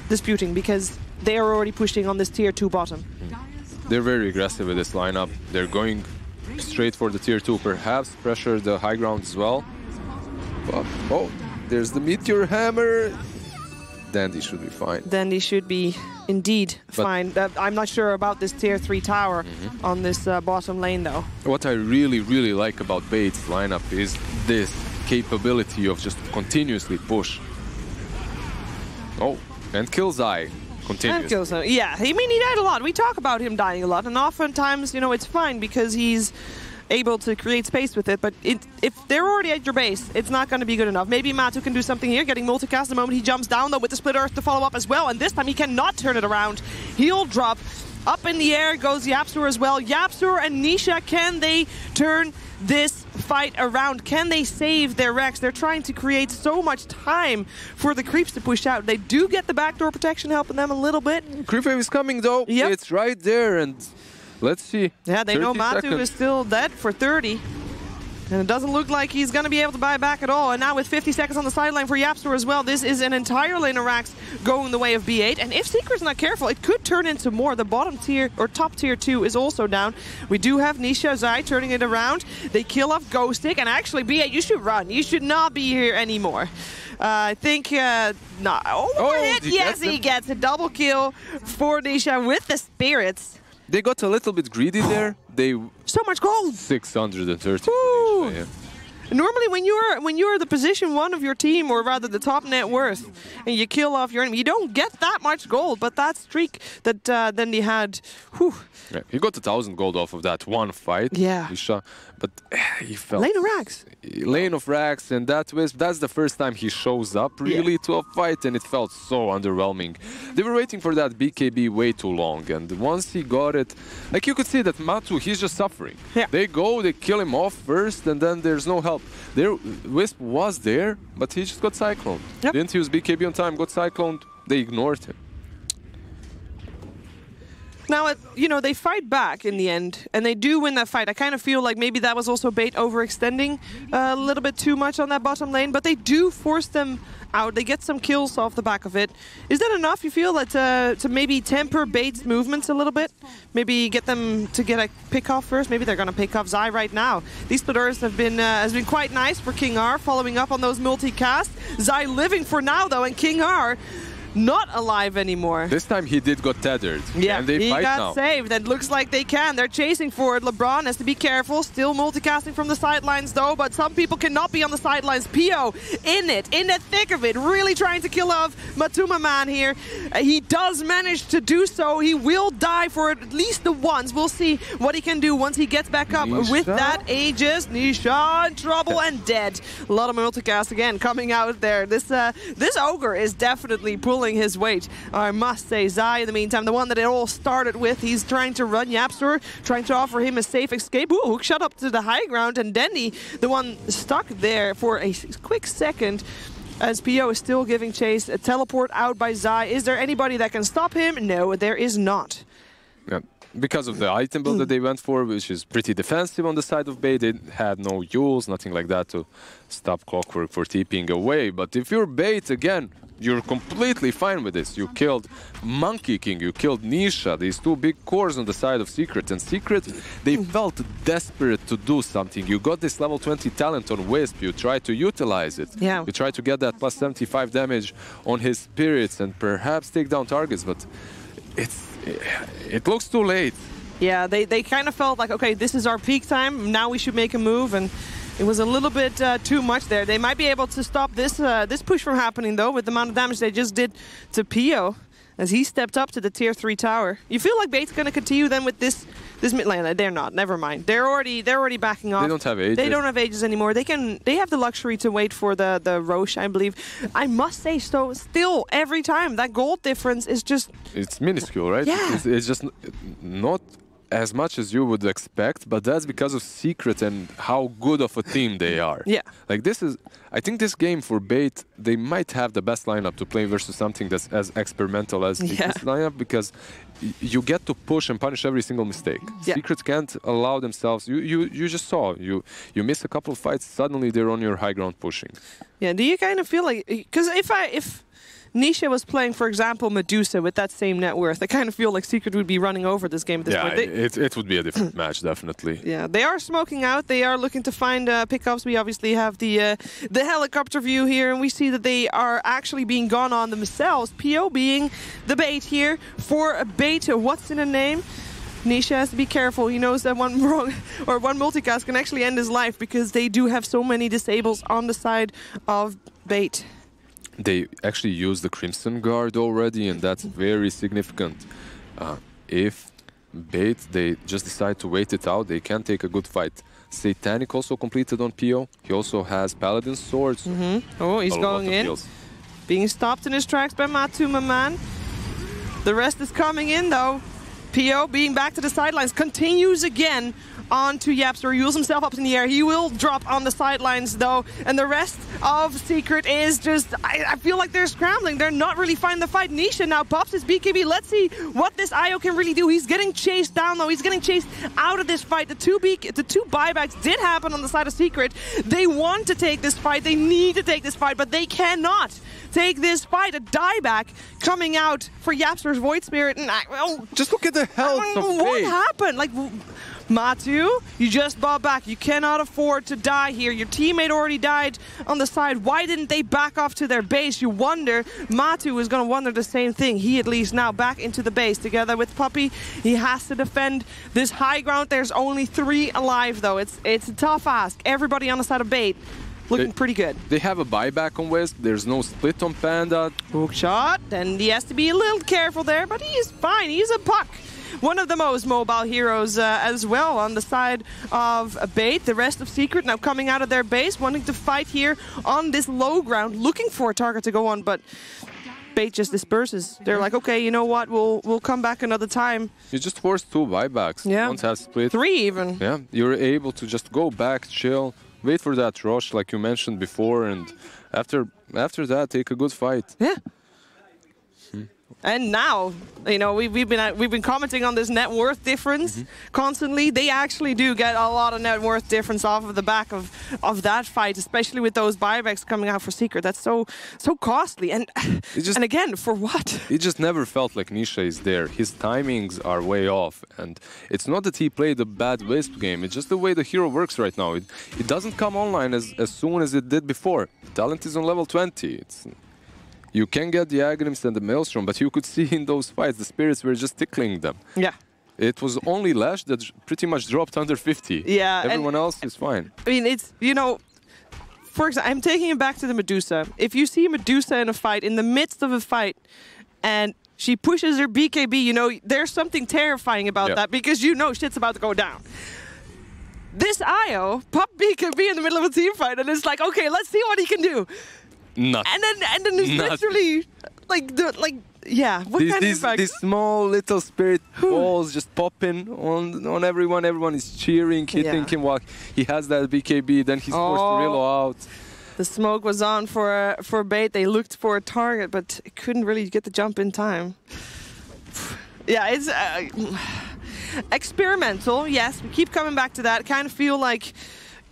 disputing because they are already pushing on this tier 2 bottom. They're very aggressive with this lineup. They're going straight for the tier 2, perhaps pressure the high ground as well. But, oh, there's the meteor hammer. Dandy should be fine. Dandy should be indeed fine. I'm not sure about this tier 3 tower on this bottom lane though. What I really like about Bait's lineup is this capability of just continuously push. Oh, and kills Zai. And kills him. Yeah, I mean, he died a lot. We talk about him dying a lot, and oftentimes, you know, it's fine because he's able to create space with it, but if they're already at your base, it's not going to be good enough. Maybe Map2 can do something here, getting multicast the moment he jumps down, though, with the split earth to follow up as well, and this time he cannot turn it around. He'll drop. Up in the air goes Yapzor as well. Yapzor and Nisha, can they turn this fight around? Can they save their Rex? They're trying to create so much time for the creeps to push out. They do get the backdoor protection helping them a little bit. Creep wave is coming though. Yep. It's right there, and let's see. Yeah, they know Map2 is still dead for 30. And it doesn't look like he's going to be able to buy back at all. And now with 50 seconds on the sideline for Yapzor as well, this is an entire lane of Rax going the way of B8. And if Secret's not careful, it could turn into more. The bottom tier, or top tier 2, is also down. We do have Nisha Zai turning it around. They kill off Ghostic. And actually, B8, you should run. You should not be here anymore. I think, no. Overhit, yes, he gets a double kill for Nisha with the spirits. They got a little bit greedy there. They so much gold. 630. Yeah. Normally, when you're the position 1 of your team, or rather the top net worth, and you kill off your enemy, you don't get that much gold. But that streak that then he had, whew. Yeah, he got 1,000 gold off of that one fight. Yeah. But he felt Lane of Rax. Lane of Rax, and that's the first time he shows up really to a fight, and it felt so underwhelming. They were waiting for that BKB way too long, and once he got it, like you could see that Map2, he's just suffering. Yeah. They go, they kill him off first, and then there's no help. Wisp was there, but he just got cycloned. Yep. Didn't use BKB on time, got cycloned. They ignored him. Now, you know, they fight back in the end, and they do win that fight. I kind of feel like maybe that was also Bait overextending a little bit too much on that bottom lane, but they do force them out. They get some kills off the back of it. Is that enough, you feel, that to maybe temper Bait's movements a little bit? Maybe get them to get a pick off first? Maybe they're going to pick off Zai right now. These split earths has been quite nice for King R, following up on those multicast. Zai living for now, though, and King R not alive anymore. This time he did got tethered. Yeah, and they he fight got now. saved. And looks like they can. They're chasing for it. LeBron has to be careful. Still multicasting from the sidelines though, but some people cannot be on the sidelines. Pio in the thick of it, really trying to kill off Matuma Man here. He does manage to do so. He will die for at least the once. We'll see what he can do once he gets back up with that Aegis. Nisha in trouble and dead. A lot of multicast again coming out there. This ogre is definitely pulling his weight. I must say, Zai, in the meantime, the one that it all started with, he's trying to run Yapzor, trying to offer him a safe escape. Ooh, hook shot up to the high ground, and Dendy, the one stuck there for a quick second, as PO is still giving chase. A teleport out by Zai. Is there anybody that can stop him? No, there is not. Yeah. Because of the item build that they went for, which is pretty defensive on the side of Bait, they had no Yules, nothing like that to stop Clockwork for TPing away. But if you're Bait, again, you're completely fine with this. You killed Monkey King, you killed Nisha, these two big cores on the side of Secret. And Secret, they felt desperate to do something. You got this level 20 talent on Wisp, you try to utilize it. Yeah. You try to get that plus 75 damage on his spirits and perhaps take down targets, but it looks too late. Yeah, they kind of felt like, okay, this is our peak time, now we should make a move, and it was a little bit too much there. They might be able to stop this push from happening, though, with the amount of damage they just did to Pio as he stepped up to the tier 3 tower. You feel like Bait's going to continue then with this mid lane? They're not. Never mind. They're already backing off. They don't have Aegis. They don't have Aegis anymore. They have the luxury to wait for the Roche, I believe. I must say, so still every time that gold difference is just, it's minuscule, right? Yeah. It's just not as much as you would expect, but that's because of Secret and how good of a team they are. Yeah. Like this is, I think this game for Bait, they might have the best lineup to play versus something that's as experimental as Secret's lineup, because you get to push and punish every single mistake. Yeah. Secret can't allow themselves. You just saw you miss a couple of fights, suddenly they're on your high ground pushing. Yeah. Do you kind of feel like, because if Nisha was playing, for example, Medusa with that same net worth, I kind of feel like Secret would be running over this game at this point. It would be a different match, definitely. Yeah, they are smoking out. They are looking to find pickups. We obviously have the helicopter view here, and we see that they are actually being gone on themselves. PO being the bait here for a bait. What's in a name? Nisha has to be careful. He knows that one wrong or one multicast can actually end his life, because they do have so many disables on the side of bait. They actually used the Crimson Guard already, and that's very significant. If Bait, they just decide to wait it out, they can take a good fight. Satanic also completed on PO. He also has Paladin Swords. Oh, he's going in. Heals. Being stopped in his tracks by Map2, my man. The rest is coming in, though. PO being back to the sidelines, continues again onto Yapster. He wheels himself up in the air. He will drop on the sidelines, though. And the rest of Secret is just, I feel like they're scrambling. They're not really finding the fight. Nisha now pops his BKB. Let's see what this IO can really do. He's getting chased down, though. He's getting chased out of this fight. The two buybacks did happen on the side of Secret. They want to take this fight. They need to take this fight, but they cannot take this fight. A dieback coming out for Yapster's Void Spirit. And just look at the health of what Bait. happened? Like, Map2, you just bought back. You cannot afford to die here. Your teammate already died on the side. Why didn't they back off to their base? You wonder. Map2 is going to wonder the same thing. He at least now back into the base together with Puppy. He has to defend this high ground. There's only 3 alive, though. It's a tough ask. Everybody on the side of Bait looking pretty good. They have a buyback on Wisp. There's no split on Panda. Hook shot, and he has to be a little careful there, but he is fine. He's a puck. One of the most mobile heroes as well on the side of Bait. The rest of Secret now coming out of their base, wanting to fight here on this low ground, looking for a target to go on, but Bait just disperses. They're like, okay, you know what, we'll come back another time. You just forced 2 buybacks. Yeah. Don't have split. 3 even. Yeah, you're able to just go back, chill, wait for that rush like you mentioned before, and after that, take a good fight. Yeah. And now, you know, we've been commenting on this net worth difference constantly. They actually do get a lot of net worth difference off of the back of that fight, especially with those buybacks coming out for Secret. That's so costly. And and again, for what? It just never felt like Nisha is there. His timings are way off, and it's not that he played a bad Wisp game. It's just the way the hero works right now. It doesn't come online as soon as it did before. Talent is on level 20. You can get the Agrims and the Maelstrom, but you could see in those fights, the spirits were just tickling them. Yeah. It was only Lash that pretty much dropped under 50. Yeah. Everyone else is fine. I mean, it's, you know, for example, I'm taking it back to the Medusa. If you see Medusa in a fight, in the midst of a fight, and she pushes her BKB, you know, there's something terrifying about that, because you know shit's about to go down. This IO popped BKB in the middle of a team fight, and it's like, okay, let's see what he can do. Nothing. And then it's literally what kind of impact? These small little spirit balls just popping on everyone. Everyone is cheering, hitting him while he has that BKB. Then he's forced to reload out. The smoke was on for Bait. They looked for a target, but couldn't really get the jump in time. Yeah, it's experimental. Yes, we keep coming back to that. Kind of feel like,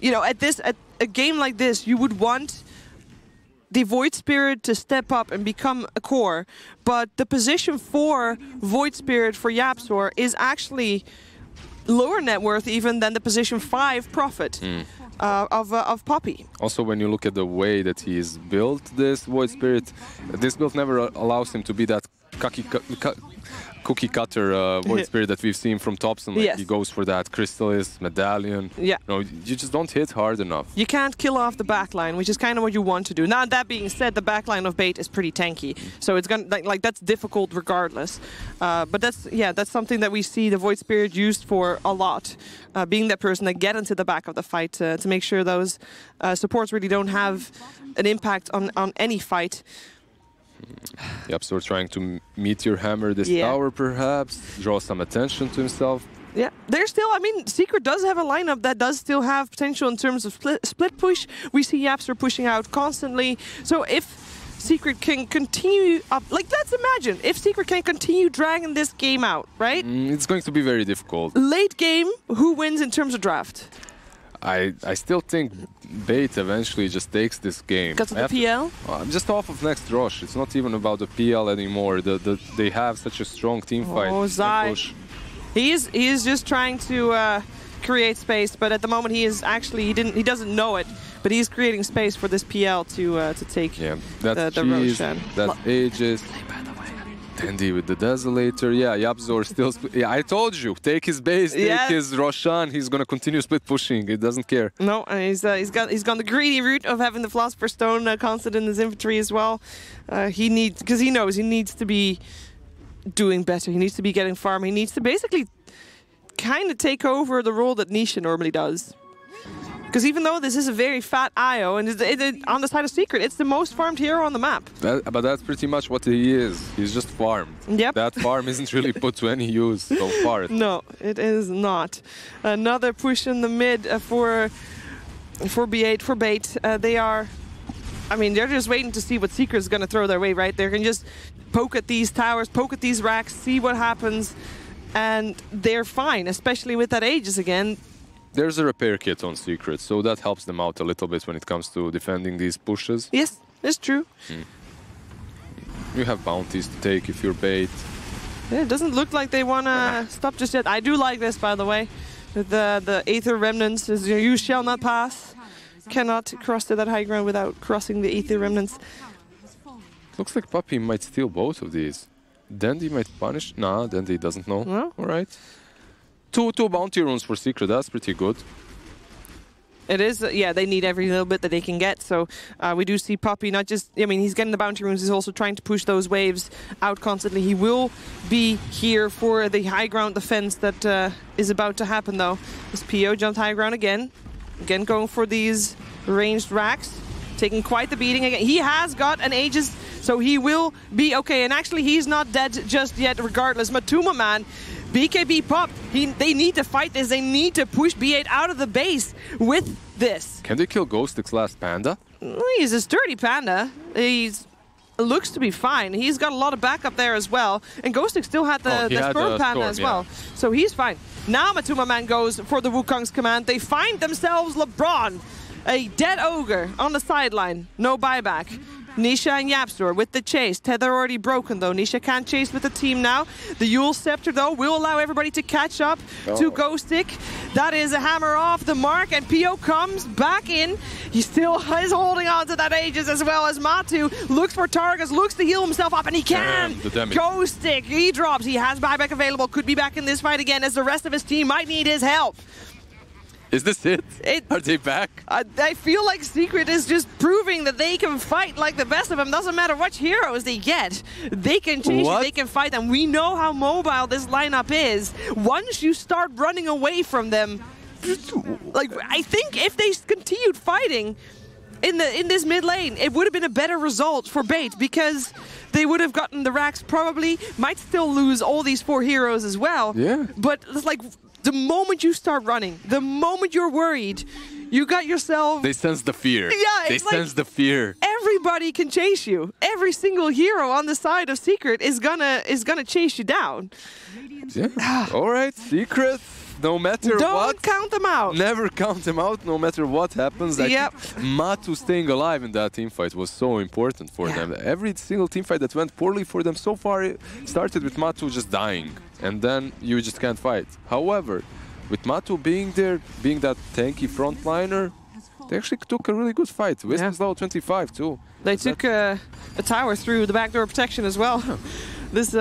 you know, at a game like this, you would want the Void Spirit to step up and become a core, but the position for Void Spirit for Yapsor is actually lower net worth even than the position 5 Prophet of Poppy. Also, when you look at the way that he's built this Void Spirit, this build never allows him to be that cookie cutter Void Spirit that we've seen from Thompson. Like he goes for that Crystallis, Medallion. Yeah. No, you just don't hit hard enough. You can't kill off the backline, which is kind of what you want to do. Now, that being said, the backline of Bait is pretty tanky, so it's gonna like that's difficult regardless. But that's something that we see the Void Spirit used for a lot, being that person that get into the back of the fight to make sure those supports really don't have an impact on any fight. Yep, so trying to meet your hammer this tower, perhaps, draw some attention to himself. Yeah, there's still, I mean, Secret does have a lineup that does still have potential in terms of split push. We see Yapster pushing out constantly. So if Secret can continue up, like, let's imagine if Secret can continue dragging this game out, right? It's going to be very difficult. Late game, who wins in terms of draft? I still think Bait eventually just takes this game. Because of the PL? Just off of next rush. It's not even about the PL anymore. They have such a strong team fight. Oh, Zai. He is just trying to create space, but at the moment he is actually he doesn't know it, but he's creating space for this PL to take that's the Cheese, Roshan. that's Aegis. Dandy with the Desolator. Yeah, Yapzor still. I told you, take his base, take his Roshan. He's gonna continue split pushing. He doesn't care. No, and he's gone the greedy route of having the Philosopher's Stone constant in his inventory as well. He needs, because he knows he needs to be doing better. He needs to be getting farm. He needs to basically kind of take over the role that Nisha normally does. Because even though this is a very fat IO, and on the side of Secret, it's the most farmed hero on the map. But that's pretty much what he is. He's just farmed. Yep. That farm isn't really put to any use so far. No, it is not. Another push in the mid for B8, for Bait. They are... I mean, they're just waiting to see what Secret is going to throw their way, right? They can just poke at these towers, poke at these racks, see what happens, and they're fine, especially with that Aegis again. There's a repair kit on Secret, so that helps them out a little bit when it comes to defending these pushes. Yes, it's true. You have bounties to take if you're Bait. Yeah, it doesn't look like they want to stop just yet. I do like this, by the way. The Aether Remnants is you shall not pass. Cannot cross to that high ground without crossing the Aether Remnants. Looks like Puppy might steal both of these. Dandy might punish. Nah, Dandy doesn't know. No? Alright. Two bounty runes for Secret, that's pretty good. It is, yeah, they need every little bit that they can get. So we do see Poppy not just, I mean, he's getting the bounty runes, he's also trying to push those waves out constantly. He will be here for the high ground defense that is about to happen, though. This PO jumped high ground again. Again, going for these ranged racks. Taking quite the beating again. He has got an Aegis, so he will be okay. And actually, he's not dead just yet, regardless. Matuma, man. BKB popped. They need to fight this. They need to push B8 out of the base with this. Can they kill Ghostix last Panda? He's a sturdy Panda. Looks to be fine. He's got a lot of backup there as well. And Ghostix still had the Storm Panda as well. So he's fine. Now Matuma Man goes for the Wukong's command. They find themselves LeBron. A dead ogre on the sideline. No buyback. Nisha and Yapster with the chase. Tether already broken though. Nisha can't chase with the team now. The Yule Scepter though will allow everybody to catch up to Ghostic. That is a hammer off the mark, and PO comes back in. He still is holding on to that Aegis as well as Map2 looks for targets, looks to heal himself up, and he can. Ghostic, he drops. He has buyback available. Could be back in this fight again as the rest of his team might need his help. Is this it? Are they back? I feel like Secret is just proving that they can fight like the best of them. Doesn't matter which heroes they get. They can change it, they can fight them. We know how mobile this lineup is. Once you start running away from them, like I think if they continued fighting in this mid lane, it would have been a better result for Bait because they would have gotten the racks probably, might still lose all these 4 heroes as well. Yeah. But it's like, the moment you start running, the moment you're worried, you got yourself... They sense the fear. Yeah, they sense the fear. Everybody can chase you. Every single hero on the side of Secret is gonna chase you down. Yeah. All right, Secret. No matter what. Don't count them out. Never count them out, no matter what happens. Yep. Matu staying alive in that teamfight was so important for them. Every single teamfight that went poorly for them so far it started with Matu just dying. And then you just can't fight. However, with Matu being there, being that tanky frontliner, they actually took a really good fight. Wisdom's level 25 too. They took a tower through the backdoor protection as well. This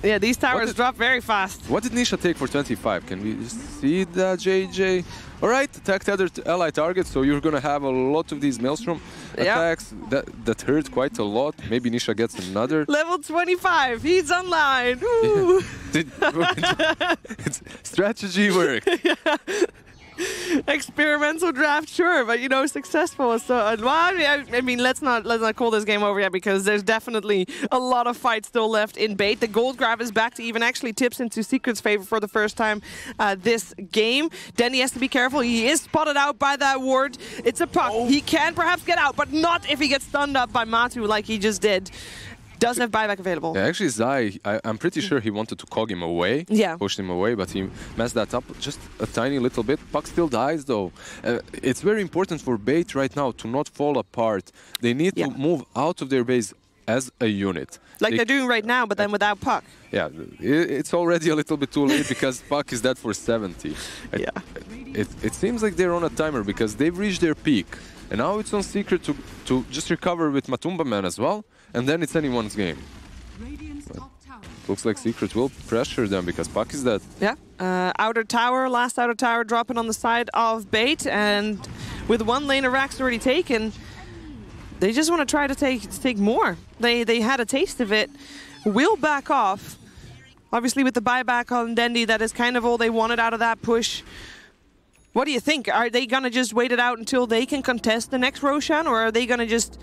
yeah, these towers drop very fast. What did Nisha take for 25? Can we just see that, JJ? All right, attack tether ally target, so you're going to have a lot of these Maelstrom attacks that hurt quite a lot. Maybe Nisha gets another. Level 25, he's online. Ooh. It's strategy work. Experimental draft, sure, but you know, successful. So, well, I mean, let's not call this game over yet because there's definitely a lot of fight still left in bait. The gold grab is back to even, actually tips into Secret's favor for the first time this game. Dendy has to be careful. He is spotted out by that ward. It's a puck. He can perhaps get out, but not if he gets stunned up by Map2 like he just did. Does have buyback available. Yeah, actually, Zai, I'm pretty sure he wanted to cog him away, pushed him away, but he messed that up just a tiny little bit. Puck still dies, though. It's very important for bait right now to not fall apart. They need to move out of their base as a unit. Like they're doing right now, but then without puck. Yeah, it's already a little bit too late because puck is dead for 70. Yeah. It seems like they're on a timer because they've reached their peak. And now it's on Secret to just recover with Matumba Man as well. And then it's anyone's game. Looks like Secret will pressure them because puck is dead. Yeah. Outer tower, last outer tower dropping on the side of bait. And with one lane of racks already taken, they just want to try to take more. They had a taste of it. Will back off. Obviously with the buyback on Dendy, that is kind of all they wanted out of that push. What do you think? Are they going to just wait it out until they can contest the next Roshan, or are they going to just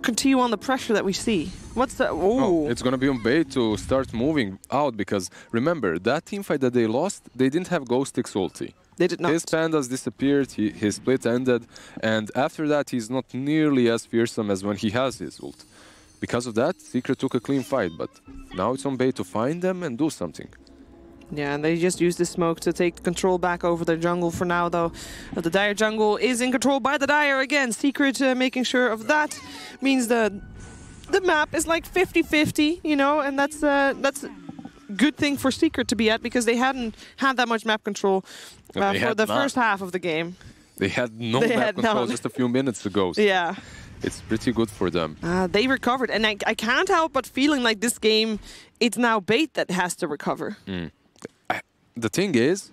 continue on the pressure that we see? What's the... Oh, it's going to be on bait to start moving out because, remember, that teamfight that they lost, they didn't have Ghost Stick's ulti. They did not. His pandas disappeared, his split ended, and after that he's not nearly as fearsome as when he has his ult. Because of that, Secret took a clean fight, but now it's on bait to find them and do something. Yeah, and they just use the smoke to take control back over their jungle for now, though. The Dire jungle is in control by the Dire again. Secret making sure of that means the map is like 50-50, you know, and that's a good thing for Secret to be at because they hadn't had that much map control for the first half of the game. They had no map control just a few minutes ago. So yeah. It's pretty good for them. They recovered, and I can't help but feeling like this game, it's now bait that has to recover. The thing is,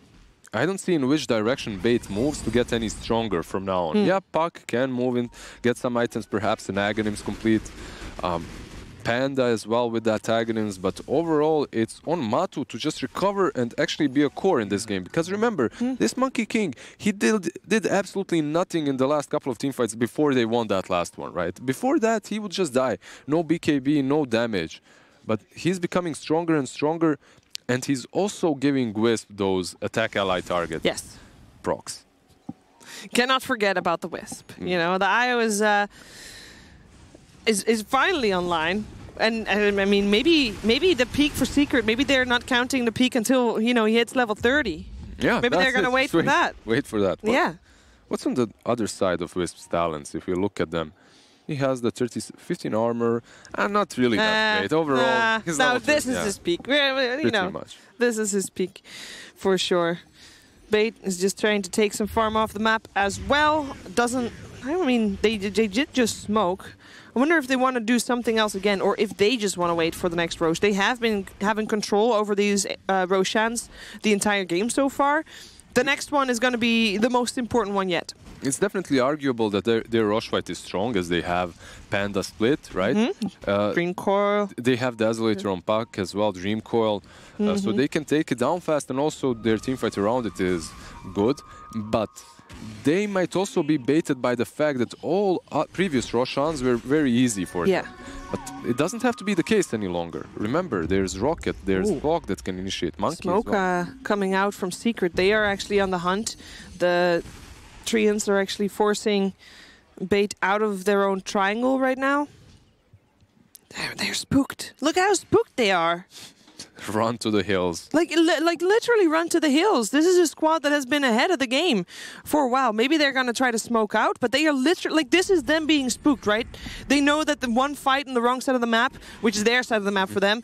I don't see in which direction bait moves to get any stronger from now on. Yeah, puck can move in, get some items, perhaps an Aghanim's complete. Panda as well with that Aghanim's, but overall it's on Map2 to just recover and actually be a core in this game. Because remember, this Monkey King, he did absolutely nothing in the last couple of teamfights before they won that last one, right? Before that, he would just die. No BKB, no damage. But he's becoming stronger and stronger. And he's also giving Wisp those attack ally target procs. Cannot forget about the Wisp. You know, the IO is finally online. And I mean, maybe the peak for Secret, maybe they're not counting the peak until, you know, he hits level 30. Yeah, maybe they're going to wait for that. Wait for that. Well, yeah. What's on the other side of Wisp's talents, if you look at them? He has the 15 armor, and not really that great overall. No, this is his peak. You know, this is his peak for sure. Bait is just trying to take some farm off the map as well. I mean, they did just smoke. I wonder if they want to do something else again, or if they just want to wait for the next Rosh. They have been having control over these Roshans the entire game so far. The next one is going to be the most important one yet. It's definitely arguable that their Rosh fight is strong as they have Panda split, right? Green Coil. They have Desolator on Puck as well, Dream Coil. So they can take it down fast, and also their team fight around it is good. But they might also be baited by the fact that all previous Roshans were very easy for them. But it doesn't have to be the case any longer. Remember, there's Rocket, there's Fog that can initiate Monkey. Smoke coming out from Secret. They are actually on the hunt. The Treants are actually forcing bait out of their own triangle right now. They're spooked. Look how spooked they are. Run to the hills. Like literally run to the hills. This is a squad that has been ahead of the game for a while. Maybe they're going to try to smoke out, but they are literally, like, this is them being spooked, right? They know that the one fight on the wrong side of the map, which is their side of the map for them,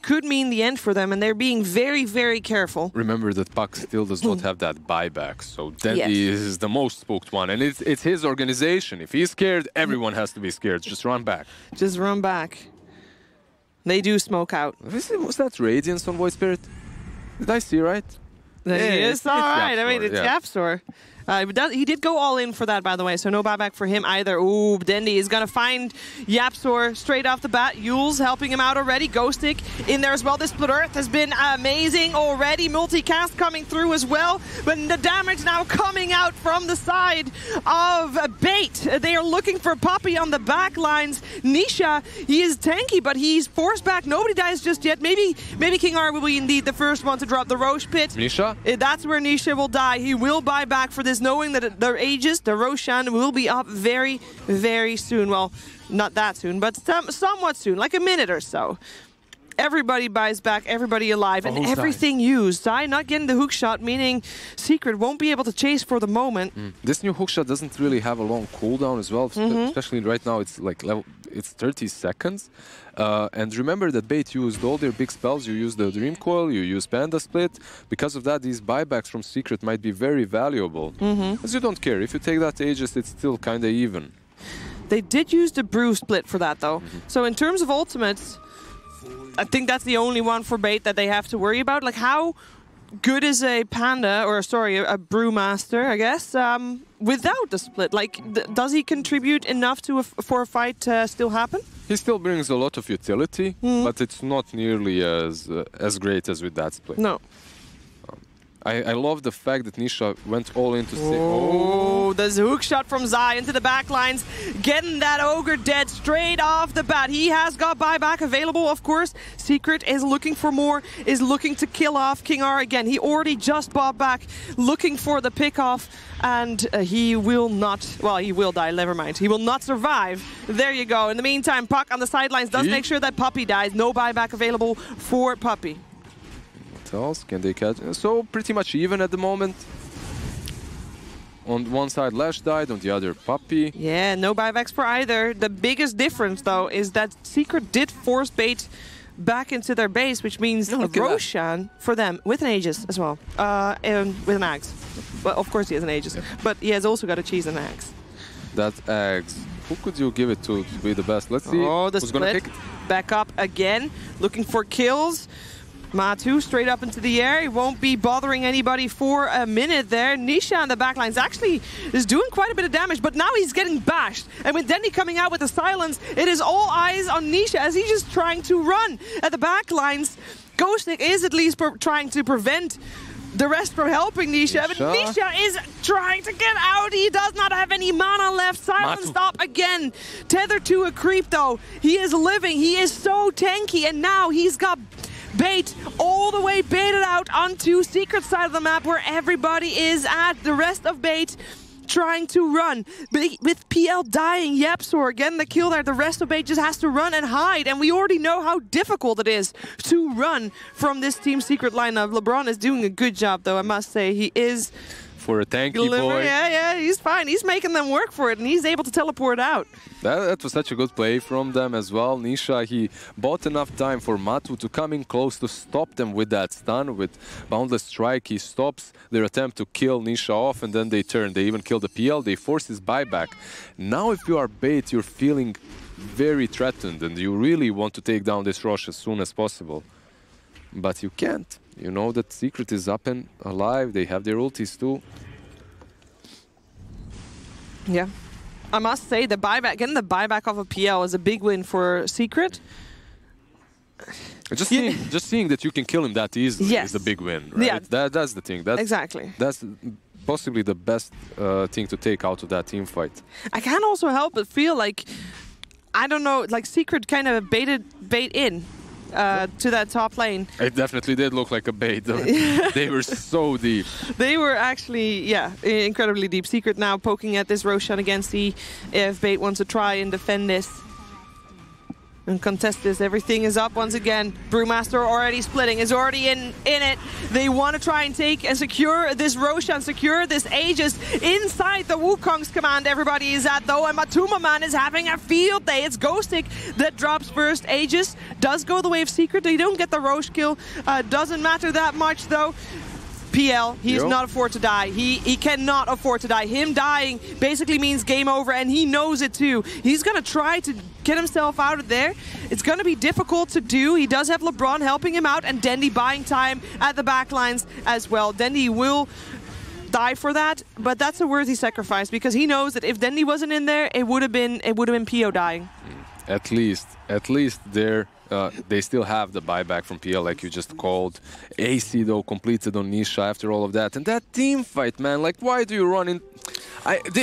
could mean the end for them, and they're being very, very careful. Remember that Puck still does not have that buyback, so Dendy is the most spooked one, and it's his organization. If he's scared, everyone has to be scared. Just run back. Just run back. They do smoke out. Was that Radiance on Void Spirit? Did I see right? It's all right. I mean, it's YapzOr. He did go all in for that, by the way, so no buyback for him either. Ooh, Dendy is going to find YapzOr straight off the bat. Yule's helping him out already. Ghostic in there as well. This Split Earth has been amazing already. Multicast coming through as well. But the damage now coming out from the side of Bait. They are looking for Puppy on the back lines. Nisha, he is tanky, but he's forced back. Nobody dies just yet. Maybe King R will be indeed the first one to drop the Roche pit. Nisha? That's where Nisha will die. He will buy back for this, knowing that the Aegis, the Roshan, will be up very, very soon. Well, not that soon, but somewhat soon, like a minute or so. Everybody buys back, everybody alive, and everything used. Zai not getting the hook shot, meaning Secret won't be able to chase for the moment. This new hook shot doesn't really have a long cooldown as well, especially right now. It's like it's 30 seconds. And remember that Bait used all their big spells. You use the Dream Coil, you use Panda Split. Because of that, these buybacks from Secret might be very valuable. As you don't care. If you take that Aegis, it's still kind of even. They did use the Brew Split for that, though. So in terms of ultimates, I think that's the only one for Bait that they have to worry about. Like, how good is a Panda, or sorry, a Brewmaster, I guess, without the split? Like, does he contribute enough to for a fight to still happen? He still brings a lot of utility, but it's not nearly as great as with that split. No. I love the fact that Nisha went all into... Oh, there's a hook shot from Zai into the back lines, getting that Ogre dead straight off the bat. He has got buyback available, of course. Secret is looking for more, is looking to kill off King R again. He already just bought back, looking for the pick-off, and he will not... Well, he will die, never mind. He will not survive. There you go. In the meantime, Puck on the sidelines does make sure that Puppy dies. No buyback available for Puppy. Else can they catch? So pretty much even at the moment. On one side Lash died, on the other Puppy. Yeah, no buybacks for either. The biggest difference though is that Secret did force Bait back into their base, which means a Roshan for them with an Aegis as well, and with an Axe. Well, of course he has an Aegis, but he has also got a cheese and an Axe. That Axe, who could you give it to be the best? Let's see. Oh, the split back up again, looking for kills. Map2 straight up into the air. He won't be bothering anybody for a minute there. Nisha on the backlines actually is doing quite a bit of damage, but now he's getting bashed. And with Dendy coming out with the silence, it is all eyes on Nisha as he's just trying to run at the backlines. Ghostic is at least trying to prevent the rest from helping Nisha. But Nisha is trying to get out. He does not have any mana left. Silence stop again. Tethered to a creep though. He is living. He is so tanky, and now he's got Bait all the way baited out onto Secret side of the map where everybody is at. The rest of Bait trying to run. With PL dying, YapzOr again the kill there. The rest of Bait just has to run and hide. And we already know how difficult it is to run from this Team Secret lineup. LeBron is doing a good job though, I must say. He is... For a tanky boy. Yeah, he's fine. He's making them work for it, and he's able to teleport out. That was such a good play from them as well. Nisha, he bought enough time for Map2 to come in close to stop them with that stun. With Boundless Strike, he stops their attempt to kill Nisha off, and then they turn. They even kill the PL. They force his buyback. Now if you are Bait, you're feeling very threatened, and you really want to take down this Roche as soon as possible. But you can't. You know that Secret is up and alive. They have their ultis too. Yeah. I must say, the buyback, getting the buyback of a PL is a big win for Secret. Just seeing that you can kill him that easily is a big win, right? Yeah. That's the thing. Exactly. That's possibly the best thing to take out of that team fight. I can't also help but feel like, I don't know, like Secret kind of bait in to that top lane. It definitely did look like a bait. They were so deep. They were actually, yeah, incredibly deep. Secret now poking at this Roshan again. See if Bait wants to try and defend this and contest this. Everything is up once again. Brewmaster already splitting, is already in it. They want to try and take and secure this Roshan, secure this Aegis inside the Wukong's command. Everybody is at though, and Matuma Man is having a field day. It's Ghostic that drops first. Aegis does go the way of Secret. They don't get the Roche kill. Doesn't matter that much though. PL, he is not afford to die. He cannot afford to die. Him dying basically means game over, and he knows it too. He's going to try to get himself out of there. It's going to be difficult to do. He does have LeBron helping him out, and Dendy buying time at the back lines as well. Dendy will die for that, but that's a worthy sacrifice because he knows that if Dendy wasn't in there, it would have been PO dying. At least they still have the buyback from PL, like you just called. AC though completed on Nisha after all of that, and that team fight, man. Like, why do you run in?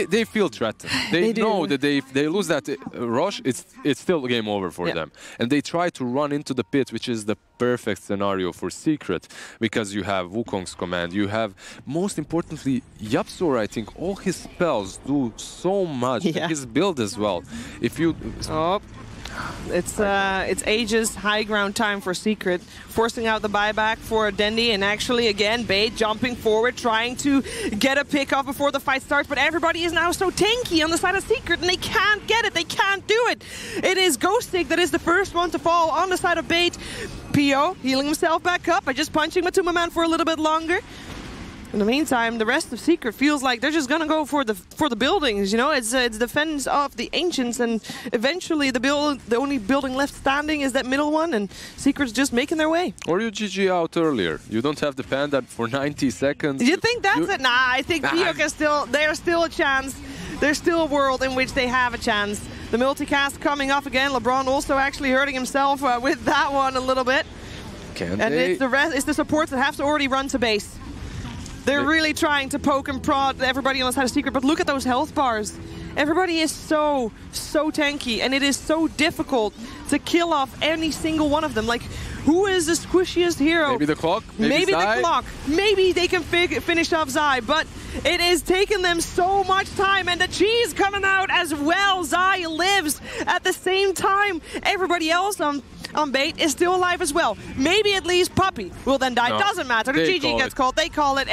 They feel threatened. They know that if they lose that rush, it's still game over for them. And they try to run into the pit, which is the perfect scenario for Secret, because you have Wukong's command. You have, most importantly, Yapsor. I think all his spells do so much. And his build as well. If you It's Aegis high ground time for Secret, forcing out the buyback for Dendy, and actually again Bait jumping forward, trying to get a pick off before the fight starts, but everybody is now so tanky on the side of Secret and they can't get it, they can't do it. It is Ghostic that is the first one to fall on the side of Bait. PO healing himself back up by just punching Matuma Man for a little bit longer. In the meantime, the rest of Secret feels like they're just gonna go for the buildings. You know, it's defense of the Ancients, and eventually the only building left standing is that middle one, and Secret's just making their way. Or you GG out earlier. You don't have the Panda for 90 seconds. Do you think that's it? Nah, I think PO can still. There's still a chance. There's still a world in which they have a chance. The multicast coming off again. LeBron also actually hurting himself with that one a little bit. It's the supports that have to already run to base. They're really trying to poke and prod everybody on the side of Secret, but look at those health bars. Everybody is so tanky, and it is so difficult to kill off any single one of them. Like, who is the squishiest hero? Maybe the clock? Maybe the clock. Maybe they can finish off Zai, but it is taking them so much time, and the cheese coming out as well. Zai lives at the same time. Everybody else on Bait is still alive as well. Maybe at least Puppy will then die. No, doesn't matter. The GG gets called. They call it.